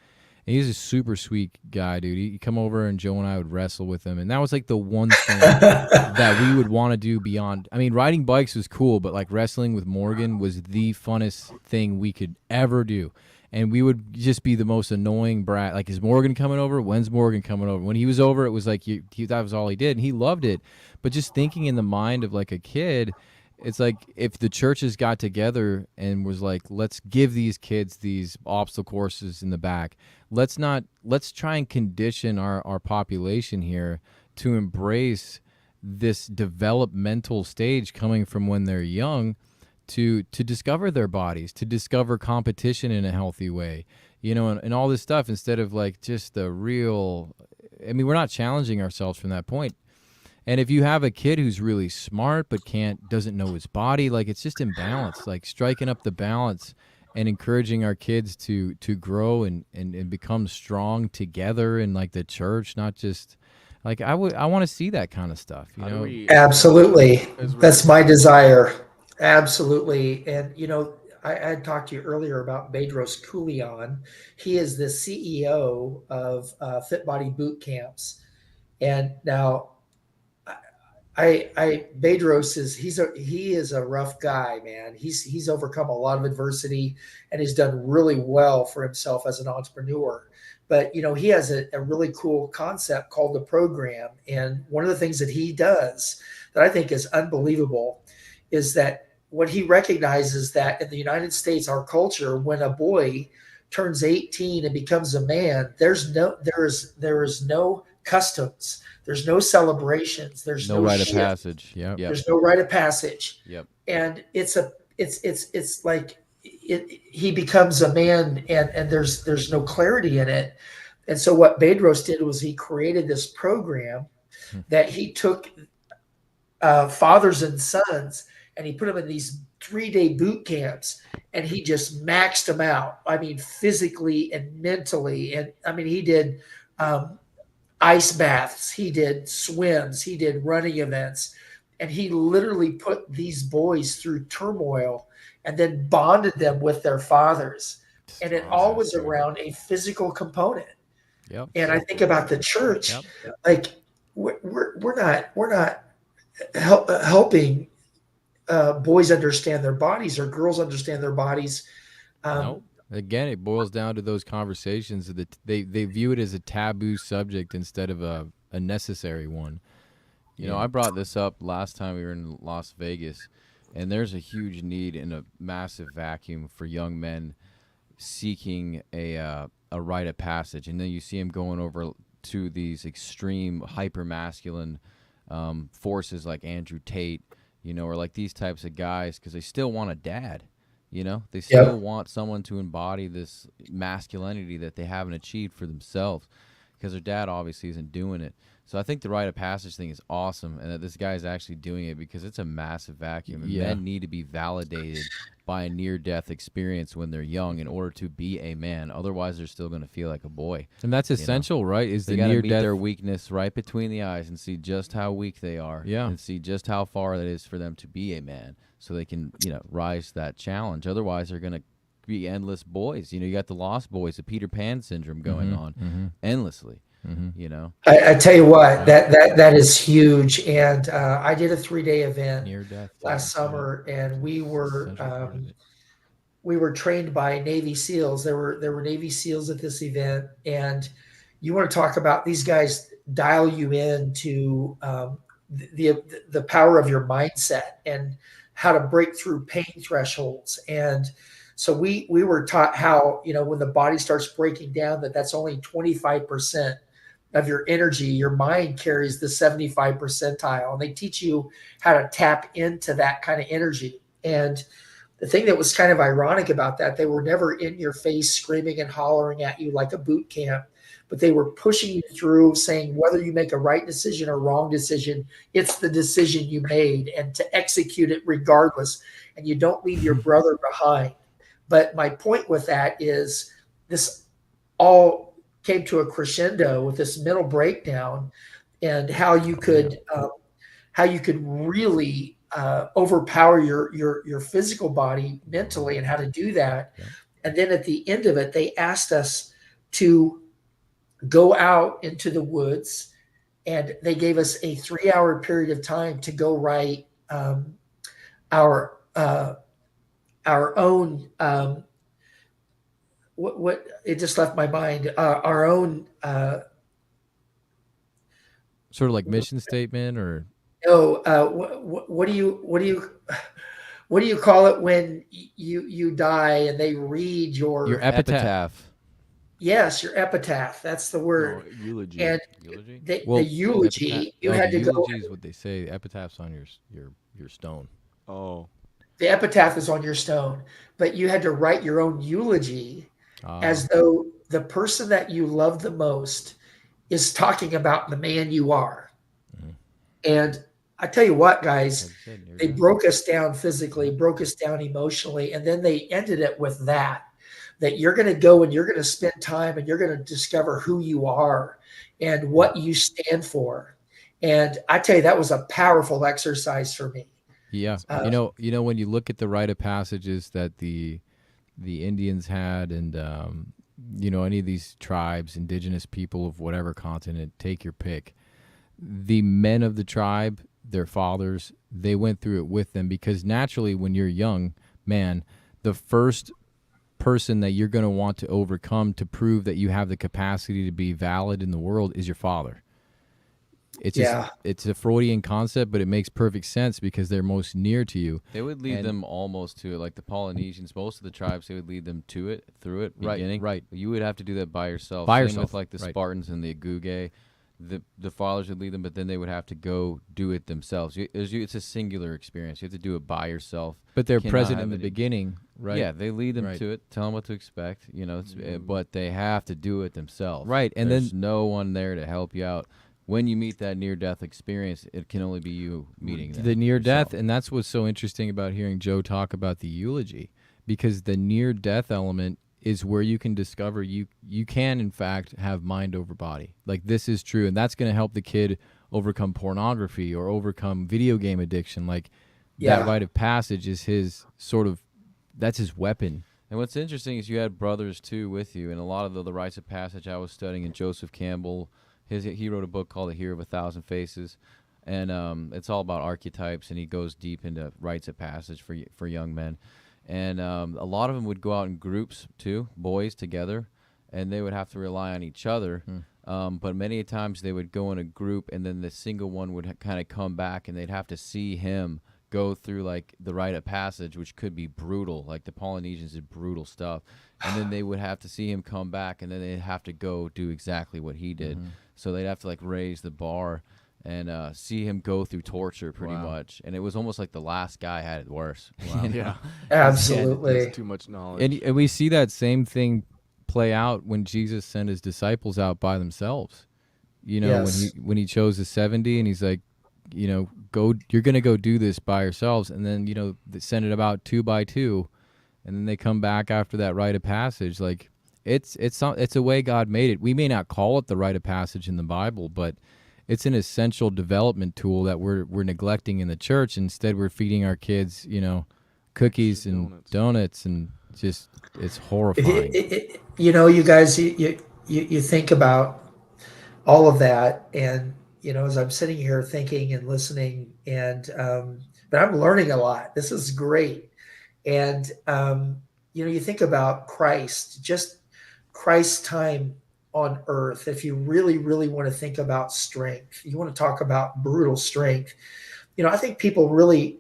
And he's a super sweet guy, dude. He'd come over, and Joe and I would wrestle with him, and that was like the one thing that we would want to do beyond. I mean, riding bikes was cool, but like wrestling with Morgan was the funnest thing we could ever do. And we would just be the most annoying brat. Like, is Morgan coming over? When's Morgan coming over? When he was over, it was like that was all he did, and he loved it. But just thinking in the mind of like a kid, it's like if the churches got together and was like, let's give these kids these obstacle courses in the back. Let's try and condition our population here to embrace this developmental stage coming from when they're young to discover their bodies, to discover competition in a healthy way, and all this stuff, instead of like just the real, I mean, we're not challenging ourselves from that point. And if you have a kid who's really smart but doesn't know his body, like, it's just imbalanced. Like, striking up the balance and encouraging our kids to grow and become strong together in like the church, not just like I want to see that kind of stuff. How do we, absolutely. as we're That's my desire. Absolutely. And, I had talked to you earlier about Bedros Koulian. He is the CEO of Fit Body Boot Camps. And now, Bedros he is a rough guy, man. He's overcome a lot of adversity and he's done really well for himself as an entrepreneur. But he has a really cool concept called the program. And one of the things that he does that I think is unbelievable is that what he recognizes that in the United States, our culture, when a boy turns 18 and becomes a man, there is no customs. There's no celebrations. There's No no rite of shift. passage. Yep. There's no rite of passage. Yep. And it's like he becomes a man, and there's no clarity in it. And so what Bedros did was he created this program that he took fathers and sons, and he put them in these 3-day boot camps, and he just maxed them out. I mean, physically and mentally. And I mean, he did ice baths, he did swims, he did running events, and he literally put these boys through turmoil and then bonded them with their fathers. And it all was around a physical component. Yep. And I think about the church, Yep. like we're not helping boys understand their bodies or girls understand their bodies. No. Again, it boils down to those conversations that they view it as a taboo subject instead of a necessary one. You know, I brought this up last time we were in Las Vegas, and there's a huge need in a massive vacuum for young men seeking a rite of passage, and then you see them going over to these extreme hyper masculine forces like Andrew Tate, you know, or like these types of guys because they still want a dad. You know, they still want someone to embody this masculinity that they haven't achieved for themselves because their dad obviously isn't doing it. So I think the rite of passage thing is awesome and that this guy is actually doing it because it's a massive vacuum. And men need to be validated by a near-death experience when they're young in order to be a man. Otherwise, they're still going to feel like a boy. And that's essential, right? Is they the gotta meet near-death their weakness right between the eyes and see just how weak they are. Yeah. And see just how far that is for them to be a man. So they can, you know, rise to that challenge. Otherwise, they're going to be endless boys. You know, you got the lost boys, the Peter Pan syndrome going on endlessly. You know, I tell you what, that is huge. And I did a 3-day event near death last summer, and we were trained by Navy SEALs. There were Navy SEALs at this event, and you want to talk about these guys dial you into the power of your mindset and how to break through pain thresholds. And so we were taught how, you know, when the body starts breaking down, that's only 25% of your energy. Your mind carries the 75 percentile, and they teach you how to tap into that kind of energy. And the thing that was kind of ironic about that, they were never in your face screaming and hollering at you like a boot camp, but they were pushing you through, saying whether you make a right decision or wrong decision, it's the decision you made, and to execute it regardless. And you don't leave your brother behind. But my point with that is this all came to a crescendo with this mental breakdown, and how you could really overpower your physical body mentally, and how to do that. And then at the end of it, they asked us to go out into the woods, and they gave us a 3-hour period of time to go write our own what it just left my mind, our own sort of like mission statement, or what do you call it when you die and they read your epitaph. Yes, your epitaph. That's the word. No, eulogy. And Eulogy? the eulogy, you had to go. Eulogy is what they say. The epitaph's on your stone. Oh. The epitaph is on your stone, but you had to write your own eulogy as though the person that you love the most is talking about the man you are. And I tell you what, guys, they broke us down physically, broke us down emotionally, and then they ended it with that you're going to go and you're going to spend time and you're going to discover who you are and what you stand for. And I tell you, that was a powerful exercise for me. Yeah. You know, when you look at the rite of passages that the Indians had, and, you know, any of these tribes, indigenous people of whatever continent, take your pick, the men of the tribe, their fathers, they went through it with them, because naturally when you're young, man, the first person that you're going to want to overcome to prove that you have the capacity to be valid in the world is your father. It's just, it's a Freudian concept, but it makes perfect sense because they're most near to you. They would lead them almost to it, like the Polynesians. Most of the tribes, they would lead them to it, through it, beginning. Right. You would have to do that by yourself. Same with like the Spartans and the Aguge. The fathers would lead them, but then they would have to go do it themselves. It's a singular experience. You have to do it by yourself. But they're present in the beginning, right? Yeah, they lead them to it, tell them what to expect, you know, but they have to do it themselves. Right, and there's no one there to help you out. When you meet that near-death experience, it can only be you meeting them. The near-death, and that's what's so interesting about hearing Joe talk about the eulogy, because the near-death element is where you can discover you can, in fact, have mind over body. Like, this is true, and that's going to help the kid overcome pornography or overcome video game addiction. Like, that rite of passage is his sort of, that's his weapon. And what's interesting is you had brothers, too, with you, and a lot of the rites of passage I was studying, and Joseph Campbell, he wrote a book called The Hero of a Thousand Faces, and it's all about archetypes, and he goes deep into rites of passage for young men, and a lot of them would go out in groups too, boys together, and they would have to rely on each other. But many times they would go in a group, and then the single one would kind of come back, and they'd have to see him go through like the rite of passage, which could be brutal. Like the Polynesians did brutal stuff, and then they would have to see him come back, and then they'd have to go do exactly what he did. So they'd have to like raise the bar and see him go through torture pretty much. And it was almost like the last guy had it worse. Yeah, Absolutely. That's too much knowledge. And we see that same thing play out when Jesus sent his disciples out by themselves. You know, Yes. when he chose the 70, and he's like, you know, go, you're going to go do this by yourselves. And then, you know, they send it about 2 by 2, and then they come back after that rite of passage. Like it's a way God made it. We may not call it the rite of passage in the Bible, but it's an essential development tool that we're neglecting in the church. Instead, we're feeding our kids, you know, cookies and donuts, and just, it's horrifying. You know, you guys, you think about all of that, and you know, as I'm sitting here thinking and listening, and but I'm learning a lot. This is great, and you know, you think about Christ, just Christ's time on earth. If you really, really want to think about strength, you want to talk about brutal strength. You know, I think people really,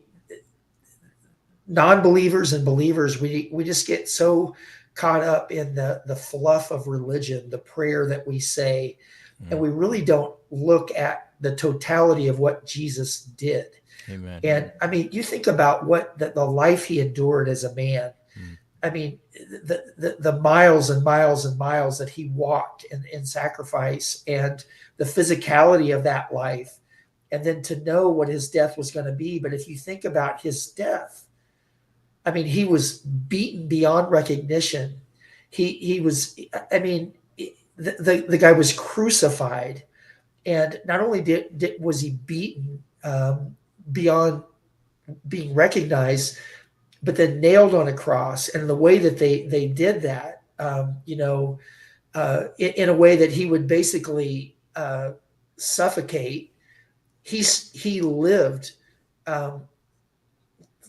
non-believers and believers, we just get so caught up in the fluff of religion, the prayer that we say, and we really don't look at the totality of what Jesus did. Amen. And I mean, you think about what the life he endured as a man. I mean, the miles and miles and miles that he walked in sacrifice, and the physicality of that life, and then to know what his death was going to be. But if you think about his death, I mean, he was beaten beyond recognition. He was, I mean, the guy was crucified, and not only was he beaten beyond being recognized, but then nailed on a cross. And the way that they did that, you know, in a way that he would basically suffocate. He lived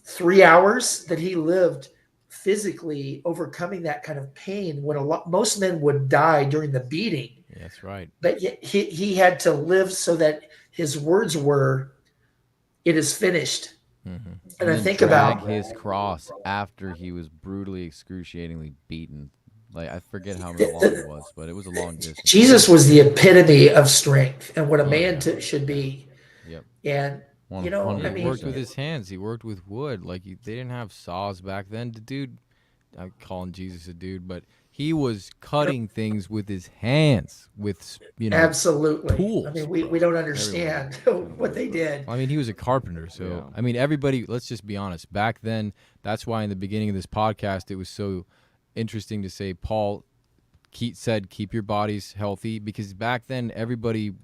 3 hours that he lived physically overcoming that kind of pain, when most men would die during the beating. Yeah, that's right. But yet he had to live so that his words were, "It is finished." And I think about his cross after he was brutally, excruciatingly beaten. Like, I forget how long it was, but it was a long distance. Jesus was the epitome of strength and what a man should be. Yep. And you know, I He mean, worked with his hands. He worked with wood. Like, they didn't have saws back then. The dude, I'm calling Jesus a dude, but he was cutting things with his hands, with, you know, absolutely. tools. I mean, we don't understand what they did. I mean, he was a carpenter, so I mean, everybody. Let's just be honest. Back then, that's why in the beginning of this podcast, it was so interesting to say Paul said, "Keep your bodies healthy," because back then, everybody,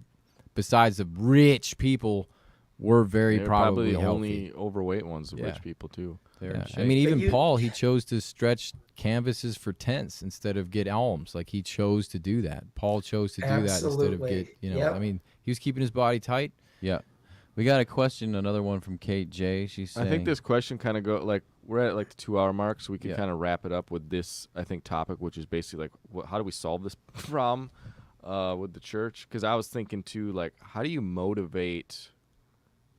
besides the rich people, were very They're probably the healthy. only overweight ones, the rich people too. Yeah. I mean, even Paul, he chose to stretch canvases for tents instead of get alms. Like, he chose to do that. Paul chose to do that instead of get, you know, I mean, he was keeping his body tight. Yeah. We got a question, another one from Kate J. She's saying, I think this question kind of like, we're at like the 2-hour mark, so we can kind of wrap it up with this, I think, topic, which is basically like, how do we solve this problem with the church? Because I was thinking too, like, how do you motivate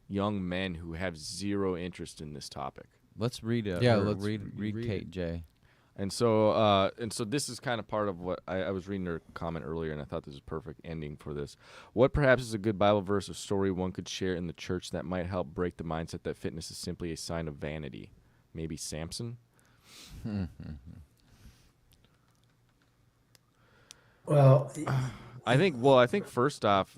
young men who have zero interest in this topic? Let's read it. Let's read Kate it. J. And so this is kind of part of what I was reading her comment earlier, and I thought this was a perfect ending for this. What perhaps is a good Bible verse or story one could share in the church that might help break the mindset that fitness is simply a sign of vanity? Maybe Samson? Well, I think first off,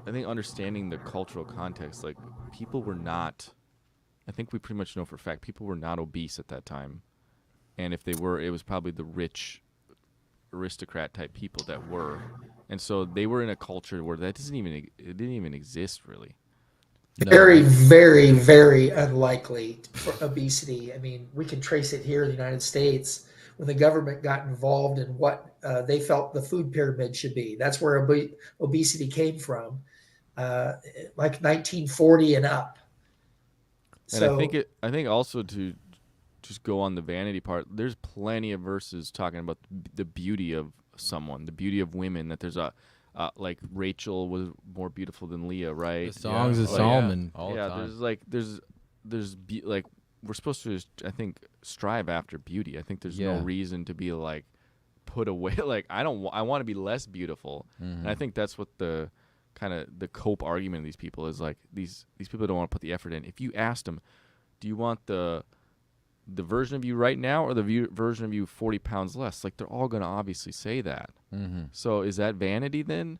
I think understanding the cultural context, like, people were not, I think we pretty much know for a fact, people were not obese at that time. And if they were, it was probably the rich aristocrat type people that were. And so they were in a culture where it didn't even exist really. very, very, very unlikely for obesity. I mean, we can trace it here in the United States when the government got involved in what they felt the food pyramid should be. That's where obesity came from. like 1940 and up. And So I think also to just go on the vanity part, there's plenty of verses talking about the beauty of someone, the beauty of women. That there's a like Rachel was more beautiful than Leah, right? The songs of Like, Solomon. all the yeah, time. there's like like we're supposed to just, I think, strive after beauty. I think there's no Yeah. reason to be like put away. Like I want to be less beautiful, and I think that's what the kind of the cope argument of these people is like. These people don't want to put the effort in. If you asked them, do you want the version of you right now or the version of you 40 pounds less? Like they're all going to obviously say that. So is that vanity then?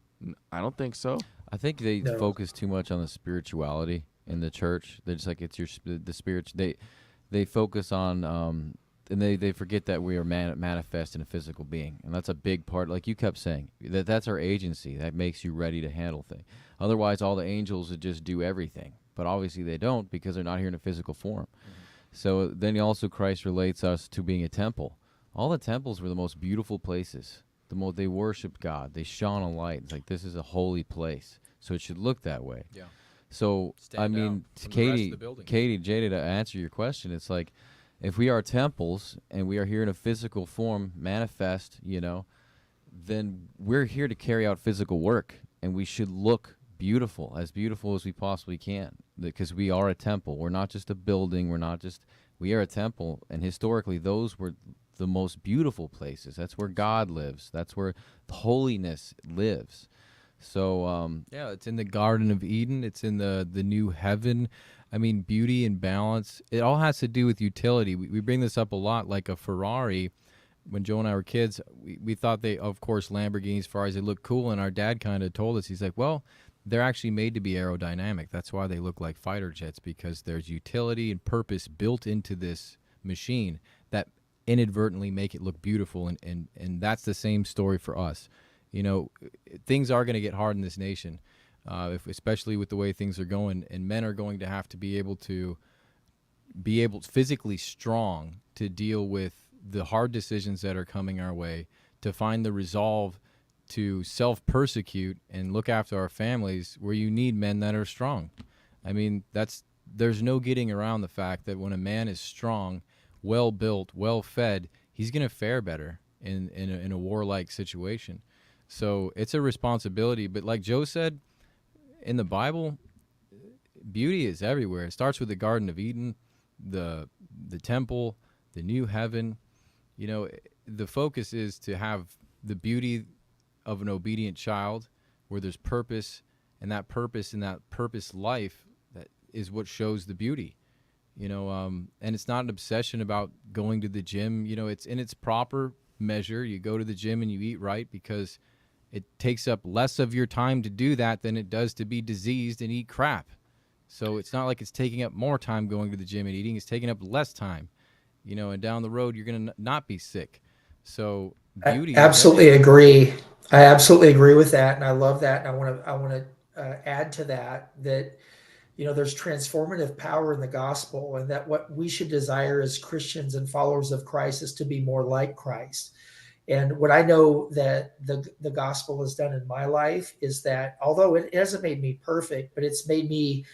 I don't think so. I think they No. focus too much on the spirituality in the church. They're just like, it's the spirit. They focus on and they forget that we are manifest in a physical being, and that's a big part. Like you kept saying, that's our agency that makes you ready to handle things. Otherwise, all the angels would just do everything, but obviously they don't because they're not here in a physical form. So then also Christ relates us to being a temple. All the temples were the most beautiful places. They worshiped God. They shone a light. It's like, this is a holy place, so it should look that way. Yeah. So Stand I out mean, from the rest of Katie, the building. Jada, to answer your question, it's like, if we are temples and we are here in a physical form, manifest, then we're here to carry out physical work, and we should look beautiful as we possibly can, because we are a temple. We're not just a building. We are a temple, and historically those were the most beautiful places. That's where God lives. That's where holiness lives. So Yeah, it's in the Garden of Eden. It's in the new heaven. I mean, beauty and balance. It all has to do with utility. We bring this up a lot, like a Ferrari. When Joe and I were kids, we thought of course, Lamborghinis, Ferraris, they look cool. And our dad kind of told us, he's like, well, they're actually made to be aerodynamic. That's why they look like fighter jets, because there's utility and purpose built into this machine that inadvertently make it look beautiful. And that's the same story for us. Things are going to get hard in this nation, especially with the way things are going, and men are going to have to be able physically strong to deal with the hard decisions that are coming our way, to find the resolve to self-persecute and look after our families, where you need men that are strong. I mean, there's no getting around the fact that when a man is strong, well-built, well-fed, he's going to fare better in a warlike situation. So it's a responsibility. But like Joe said, in the Bible, beauty is everywhere. It starts with the Garden of Eden, the temple, the new heaven. The focus is to have the beauty of an obedient child, where there's purpose, and that purpose life, that is what shows the beauty. And it's not an obsession about going to the gym. It's in its proper measure. You go to the gym and you eat right, because it takes up less of your time to do that than it does to be diseased and eat crap. So it's not like it's taking up more time going to the gym and eating. It's taking up less time, and down the road, you're going to not be sick. So beauty. I absolutely agree. I absolutely agree with that. And I love that. And I want to add to that, there's transformative power in the gospel, and that what we should desire as Christians and followers of Christ is to be more like Christ. And what I know that the gospel has done in my life is that, although it hasn't made me perfect, but it's made me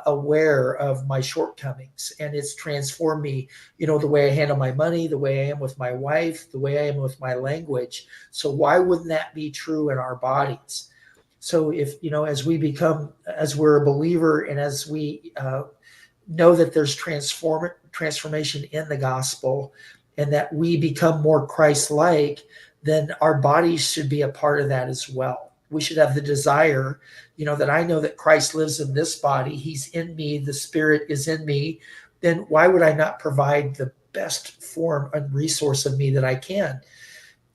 aware of my shortcomings, and it's transformed me, the way I handle my money, the way I am with my wife, the way I am with my language. So why wouldn't that be true in our bodies? So if, as we're a believer, and as we know that there's transformation in the gospel, and that we become more Christ-like, then our bodies should be a part of that as well. We should have the desire, that I know that Christ lives in this body. He's in me. The Spirit is in me. Then why would I not provide the best form and resource of me that I can?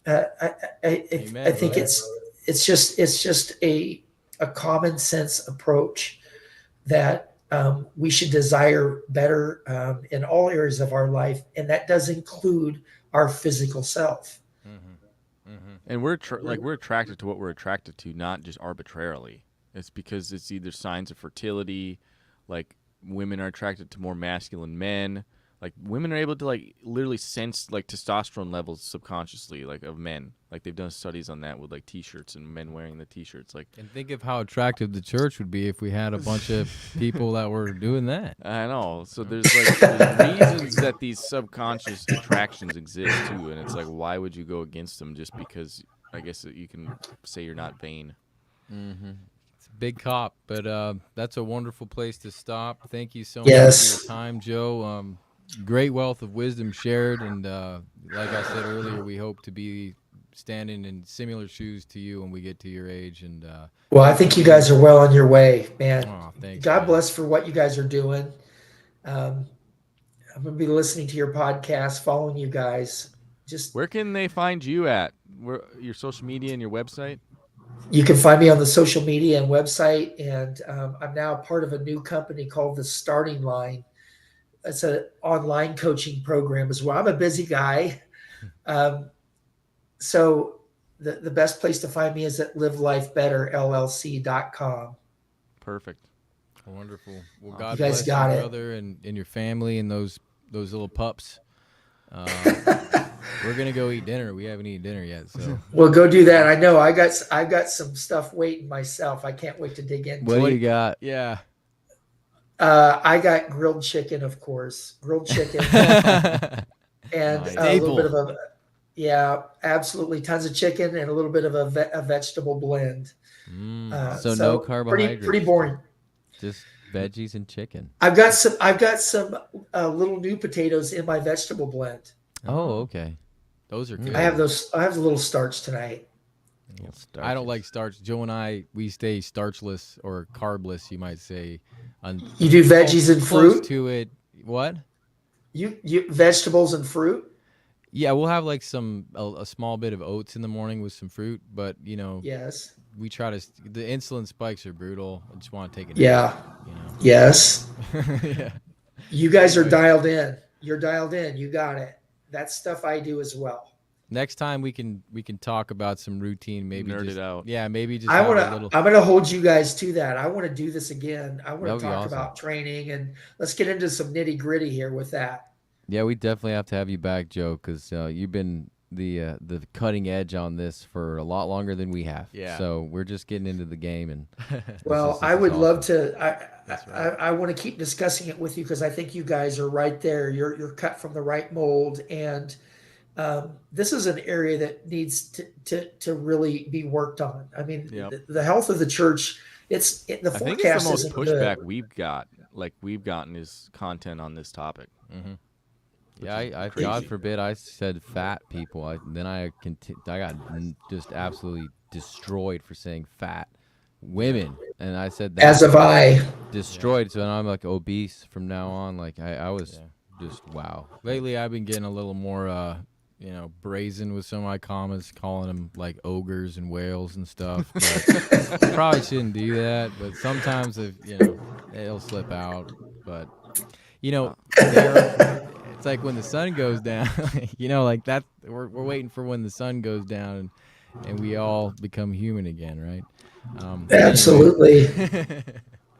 I think it's just a common sense approach that we should desire better in all areas of our life, and that does include our physical self. And we're attracted to what we're attracted to, not just arbitrarily. It's because it's either signs of fertility, like women are attracted to more masculine men. Like women are able to like literally sense like testosterone levels subconsciously, like of men. Like they've done studies on that with like T-shirts and men wearing the T-shirts. Like And think of how attractive the church would be if we had a bunch of people that were doing that. I know. So there's like there's reasons that these subconscious attractions exist too, and it's like why would you go against them just because I guess that you can say you're not vain. Mm-hmm. It's a big cop, but that's a wonderful place to stop. Thank you so much Yes. for your time, Joe. Great wealth of wisdom shared, and like I said earlier, we hope to be standing in similar shoes to you when we get to your age. And Well, I think you guys are well on your way, man. oh, thanks. God man. bless for what you guys are doing. I'm going to be listening to your podcast, following you guys. Just Where can they find you at? Where your social media and your website? you can find me on the social media and website, and I'm now part of a new company called The Starting Line. It's an online coaching program as well. I'm a busy guy. So the best place to find me is at livelifebetterllc.com. Perfect. Wonderful. Well, You God guys bless got you, it. brother, and your family and those little pups. We're gonna go eat dinner. We haven't eaten dinner yet, so Well, go do that. I know I've got some stuff waiting myself. I can't wait to dig into. What do you got? yeah. I got grilled chicken, of course, grilled chicken, and Nice. a little bit of absolutely tons of chicken and a little bit of a vegetable blend. So no carbohydrates. Pretty boring. Just veggies and chicken. I've got some little new potatoes in my vegetable blend. Oh, okay. Those are good. I have those. I have a little starch tonight. I don't like starch. Joe and I, we stay starchless or carbless, you might say. You do veggies and close fruit. to it. What? You vegetables and fruit. Yeah, we'll have like a small bit of oats in the morning with some fruit, but Yes. we try to. The insulin spikes are brutal. I just want to take a Yeah. nap, Yes. yeah. You guys are Anyway. dialed in. You're dialed in. You got it. That's stuff I do as well. Next time we can talk about some routine, maybe Nerd just, it out. Yeah, maybe just I have want a to. little. I'm going to hold you guys to that. I want to do this again. I want That to would be talk awesome. about training, and let's get into some nitty gritty here with that. Yeah, we definitely have to have you back, Joe, because you've been the cutting edge on this for a lot longer than we have. Yeah. So we're just getting into the game, and Well, I is would love awesome. to. I want to keep discussing it with you because I think you guys are right there. You're cut from the right mold, and this is an area that needs to really be worked on. I mean, Yep. the health of the church. The I think it's forecast the most isn't pushback good. we've gotten is content on this topic. Mm-hmm. Yeah, I crazy. God forbid I said fat people. I got just absolutely destroyed for saying fat women, and I said that As have I. destroyed. So now I'm like obese from now on. Like I was just wow. Lately, I've been getting a little more, brazen with some of my comments, calling them like ogres and whales and stuff. But I probably shouldn't do that. But sometimes, it'll slip out. But it's like when the sun goes down. Like that. We're waiting for when the sun goes down, and we all become human again, right? Absolutely.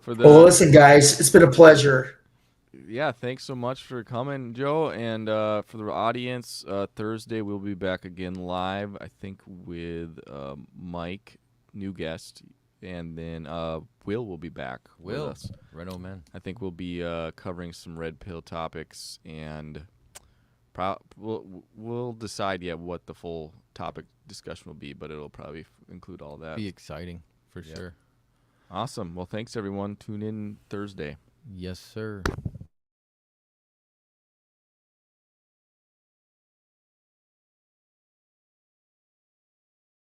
For the Well, listen, guys, it's been a pleasure. yeah, thanks so much for coming, Joe. And for the audience, Thursday we'll be back again live, I think, with Mike, new guest, and then Will will be back with us. Red old man. I think we'll be covering some red pill topics, and we'll decide yet what the full topic discussion will be, but it'll probably include all that. Be exciting for sure. Awesome. Well, thanks everyone. Tune in Thursday. Yes, sir.